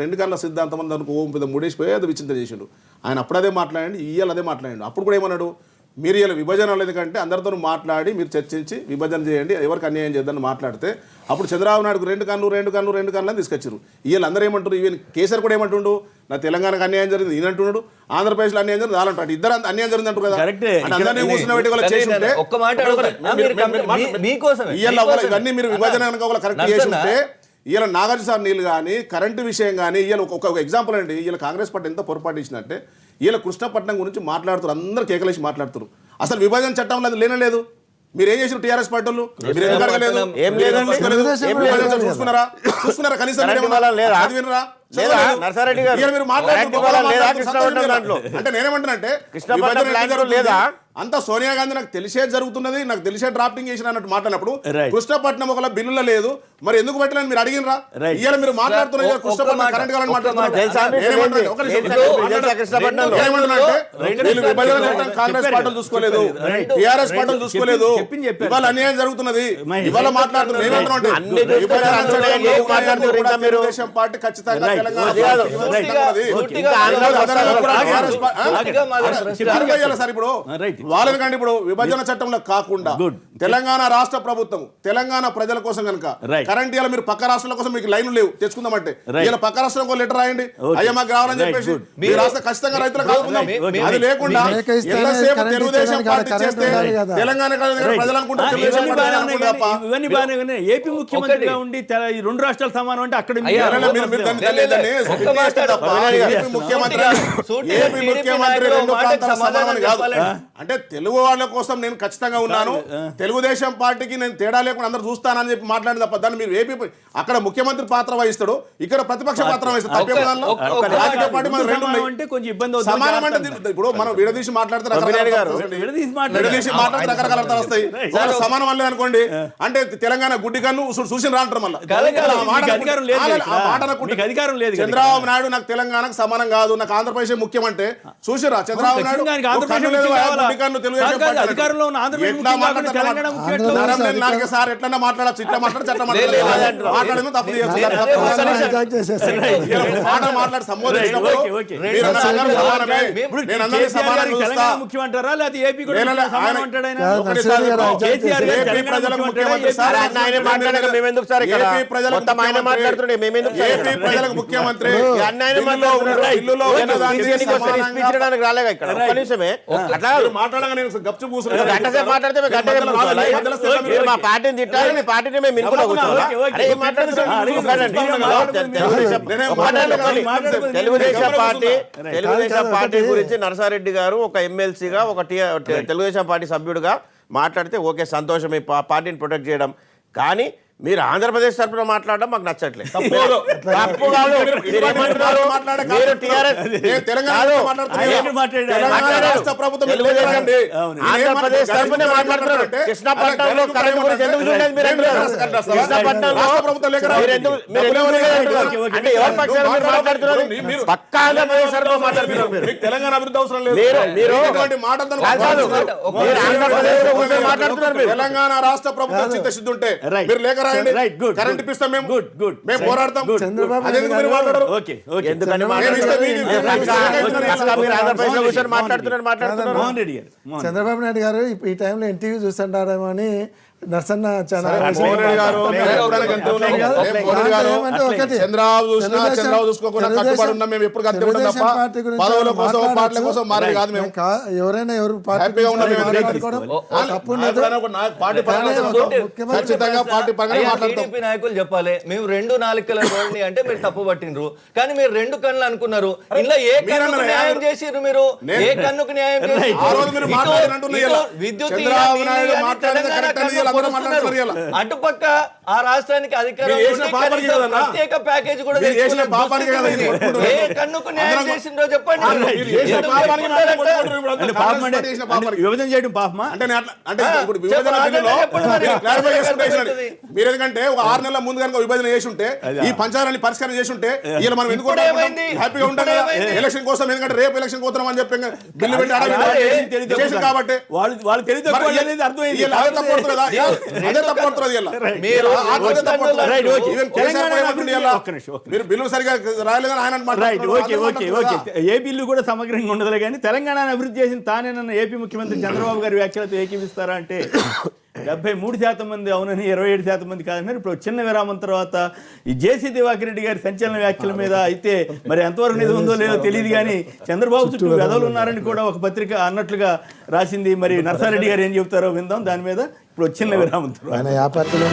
రెండు కళ్ళ సిద్ధాంతం అని దానికి ఓం పెద్ద ముడేసిపోయి అది విచింత చేసిండు. ఆయన అప్పుడు అదే మాట్లాడండి, ఇయ్యాలి అదే మాట్లాడండి. అప్పుడు కూడా ఏమన్నాడు, మీరు ఇలా విభజన ఎందుకంటే అందరితో మాట్లాడి మీరు చర్చించి విభజన చేయండి, ఎవరికి అన్యాయం చేద్దని మాట్లాడితే అప్పుడు చంద్రబాబు నాయుడుకు రెండు కన్నులు అని తీసుకొచ్చారు. వీళ్ళు అందరూ ఏమంటారు, ఈవెన్ కేసీఆర్ కూడా ఏమంటుండు, నా తెలంగాణకు అన్యాయం జరిగింది ఈయన అంటున్నాడు, ఆంధ్రప్రదేశ్లో అన్యాయం జరిగింది వాళ్ళంటాడు. ఇద్దరు అన్యాయం జరిగింది అంటారు కదా. అందరినీ కూర్చున్నబెట్టి వాళ్ళు చేసి ఉంటే ఇవన్నీ మీరు విభజన కరెక్ట్ చేసి ఉంటే ఇలా నాగార్జున సార్ నీళ్ళు కానీ కరెంటు విషయం కానీ ఇలా ఒక ఎగ్జాంపుల్ అండి. ఇలా కాంగ్రెస్ పార్టీ ఎంత పొరపాటు ఇచ్చినట్టే ఇలా కృష్ణపట్నం గురించి మాట్లాడుతారు, అందరూ కేకలేసి మాట్లాడుతారు. అసలు విభజన చట్టంలో అది లేనలేదు. మీరు ఏం చేసిన టీఆర్ఎస్ పార్టీలు మీరు ఎందుకు అడగలేదు? చూసుకున్నారా కనీసం అంటే నేనేమంటానంటే అంతా సోనియా గాంధీ నాకు తెలిసే జరుగుతున్నది, నాకు తెలిసే డ్రాఫ్టింగ్ చేసిన అన్నట్టు మాట్లాడినప్పుడు కృష్ణపట్నం ఒక బిల్లులో లేదు, మరి ఎందుకు పెట్టలేని మీరు అడిగినరా? ఇవాళ మీరు మాట్లాడుతున్నారు కృష్ణపట్నం కరెంట్ కావాలని మాట్లాడుతున్నారు. కాంగ్రెస్ పార్టీలు చూసుకోలేదు, టీఆర్ఎస్ పార్టీలు చూసుకోలేదు, ఇవాళ అన్యాయం జరుగుతున్నది. ఇవాళ మాట్లాడుతున్నారు తెలుగుదేశం పార్టీ ఖచ్చితంగా సార్. ఇప్పుడు వాళ్ళని కంటే ఇప్పుడు విభజన చట్టంలో కాకుండా తెలంగాణ రాష్ట్ర ప్రభుత్వం తెలంగాణ ప్రజల కోసం కనుక కరెంట్ ఇలా మీరు పక్క రాష్ట్రాల కోసం మీకు లైన్లు లేవు తెచ్చుకుందామంటే ఇలా పక్క రాష్ట్రం లెటర్ రాయండి, అయ్యా మాకు కావాలని చెప్పేసి మీ రాష్ట్ర ఖచ్చితంగా రైతులకు కాకుండా అది లేకుండా ఎంతసేపు తెలుగుదేశం పార్టీ చేస్తే తెలంగాణ ప్రజలు అనుకుంటారు ఇవన్నీ బాగానే ఉన్నాయి. ఏపీ ముఖ్యమంత్రిగా ఉండి ఈ రెండు రాష్ట్రాలు సమానం అంటే అక్కడ ముఖ్యమంత్రి రెండు ప్రాంతాల సమానం కాదు అంటే తెలుగు వాళ్ళ కోసం నేను ఖచ్చితంగా ఉన్నాను, తెలుగుదేశం పార్టీకి నేను తేడా లేకుండా అందరూ చూస్తానని చెప్పి మాట్లాడిన తప్ప దాన్ని మీరు ఏపీ అక్కడ ముఖ్యమంత్రి పాత్ర వహిస్తాడు, ఇక్కడ ప్రతిపక్ష పాత్ర వహిస్తాడు. రాజకీయ పార్టీ మనం రెండు సమానం అంటే ఇప్పుడు మనం విడదీసి మాట్లాడితే విడదీసి మాట్లాడితే రకరకాల అర్థాలు వస్తాయి. సమానం అల్లే అనుకోండి అంటే తెలంగాణ గుడ్డి కన్ను చూసిన రాంటారు మళ్ళీ అధికారం లేదు. చంద్రబాబు నాయుడు నాకు తెలంగాణకు సమానం కాదు, నాకు ఆంధ్రప్రదేశ్ ముఖ్యమంటే చూసిరా చంద్రబాబు నాయుడు సార్ ఎట్లా మాట్లాడచ్చు ఇట్లా మాట్లాడి చట్టం మాట్లాడేమో తప్పు మాట్లాడి సంబోధించినప్పుడు ముఖ్యమంటారా లేకపోతే ఏపీ ప్రజలకు ముఖ్యమంత్రి సార్ ప్రజలకు ముఖ్యమంత్రి రాలేగా ఇక్కడ ఒక్క నిమిషమే అట్లా మాట్లాడగా నేను గప్చు కూర్చున్నా గంట సేపు మాట్లాడితే మేము గంట సేపు కూర్చోవాలి. మా పార్టీని తిట్టాలి, మీ పార్టీని మేము వినుకుంటా కూర్చోవాలి. తెలుగుదేశం పార్టీ గురించి నరసారెడ్డి గారు ఒక ఎమ్మెల్సీగా ఒక తెలుగుదేశం పార్టీ సభ్యుడిగా మాట్లాడితే ఓకే సంతోషం, మీ పార్టీని ప్రొటెక్ట్ చేయడం. కానీ మీరు ఆంధ్రప్రదేశ్ తరఫున మాట్లాడడం మాకు నచ్చట్లేదు. తప్పు కాదు. ఆంధ్రప్రదేశ్ తరఫున మాట్లాడుతున్నారు. కృష్ణపట్నంలో కరెంట్ గురించి ఎందుకు చూడలేదు మీరు? కృష్ణపట్నంలో అంటే ఎవరి పక్షాలు మీరు మాట్లాడుతున్నారు? పక్కా ఆంధ్రప్రదేశ్ తరఫున మాట్లాడుతున్నారు మీరు. తెలంగాణ అభివృద్ధి అవసరం లేదు. తెలంగాణ రాష్ట్ర ప్రభుత్వం చిత్తశుద్ధి ఉంటే మీరు లేక కరెంట్ ఇప్పిస్తాం, మేము పోరాడతాం. చంద్రబాబు నాయుడు గారు ఈ టైంలో ఎన్టీవీ చూస్తుంటారేమో అని నర్సన్న ఎవరైనా ఎవరు నాయకులు చెప్పాలి మేము 2 నాలుకల రోడ్ని అంటే మీరు తప్పు పట్టినరు, కానీ మీరు 2 కన్నులు అనుకున్నారు. ఇలా ఏ కన్నుకు న్యాయం చేసిర్రు? మీరు ఏ కన్నుకు న్యాయం చేసిర్రు? విద్యుత్ అటుపక్క ఆ రాష్ట్రానికి అధికారం మీరు చేసిన ఉంటే పాపానికి కనీసం కదన్నా? ప్రత్యేక ప్యాకేజ్ కూడా మీరు చేసిన తెచ్చుకోలేదు. పాపానికి కదా ఇది కొట్టుకుంటున్నారు. ఏ కన్నుకు న్యాయం చేసిందో చెప్పండి. మీరు చేసిన ఎందుకు పాపానికి చెప్పుకుంటారంటే? కొట్టుకుంటున్నారు ఇప్పుడు అంతా. అంటే పాపం కాంగ్రెస్ పార్టీ చేసిన పాపానికి. విభజన చేయడం పాపమా? అంటే ఇప్పుడు విభజన చెప్పండి, బిల్లులో చెప్పండి మరి. మీరు క్లారిఫై చేసుకుంటే అర్థమవుతుంది. మీరు ఎందుకంటే ఒక 6 నెలల ముందు కనుక విభజన చేసి ఉంటే ఈ పంచాయతీని పరిష్కారం చేసి ఉంటే ఇలా మనం ఎందుకు ఇప్పుడు ఏమైంది? హ్యాపీగా ఉంటాం ఇప్పుడు కదా ఏమైంది? ఎలక్షన్ కోసం, ఎందుకంటే రేపు ఎలక్షన్ కోతున్నాం అని చెప్పి బిల్లు పెట్టి చేసి కాబట్టి వాళ్ళు తెలియదు అనేది అర్థమైంది. అదే తప్పు పడుతుంది కదా, అదే తప్పు పడుతుంది ఇలా. మీరు అదే తప్పు పడుతుంది. Right, okay. Even Telangana KCR కూడా ఏమంటుండే ఇలా, ఒక్క నిమిషం, ఒక్క నిమిషం. మీరు బిల్లు సరిగా రాయలేదని ఆయన రైట్, మాట్లాడుతున్నారు. ఓకే అదే ఓకే మాట్లాడుతున్నారు ఓకే. కదా. ఏ బిల్లు కూడా సమగ్రంగా ఉండదులే కానీ తెలంగాణను అభివృద్ధి చేసిన తానేనన్న ఏపీ ముఖ్యమంత్రి చంద్రబాబు గారి వ్యాఖ్యలతో ఏకీపిస్తారా అంటే 73% మంది అవునని, 27% మంది కాదన్నారు. ఇప్పుడు చిన్న విరామం తర్వాత ఈ జేసీ దివాకర్ రెడ్డి గారి సంచలన వ్యాఖ్యల మీద అయితే మరి ఎంతవరకు నిజం ఉందో లేదో తెలియదు కానీ చంద్రబాబు చుట్టూ వెధవలు ఉన్నారని కూడా ఒక పత్రిక అన్నట్లుగా రాసింది. మరి నర్సారెడ్డి గారు ఏం చెప్తారో విందాం దాని మీద. ఇప్పుడు చిన్న విరామం తర్వాత. ఆయన ఆ పార్టీలో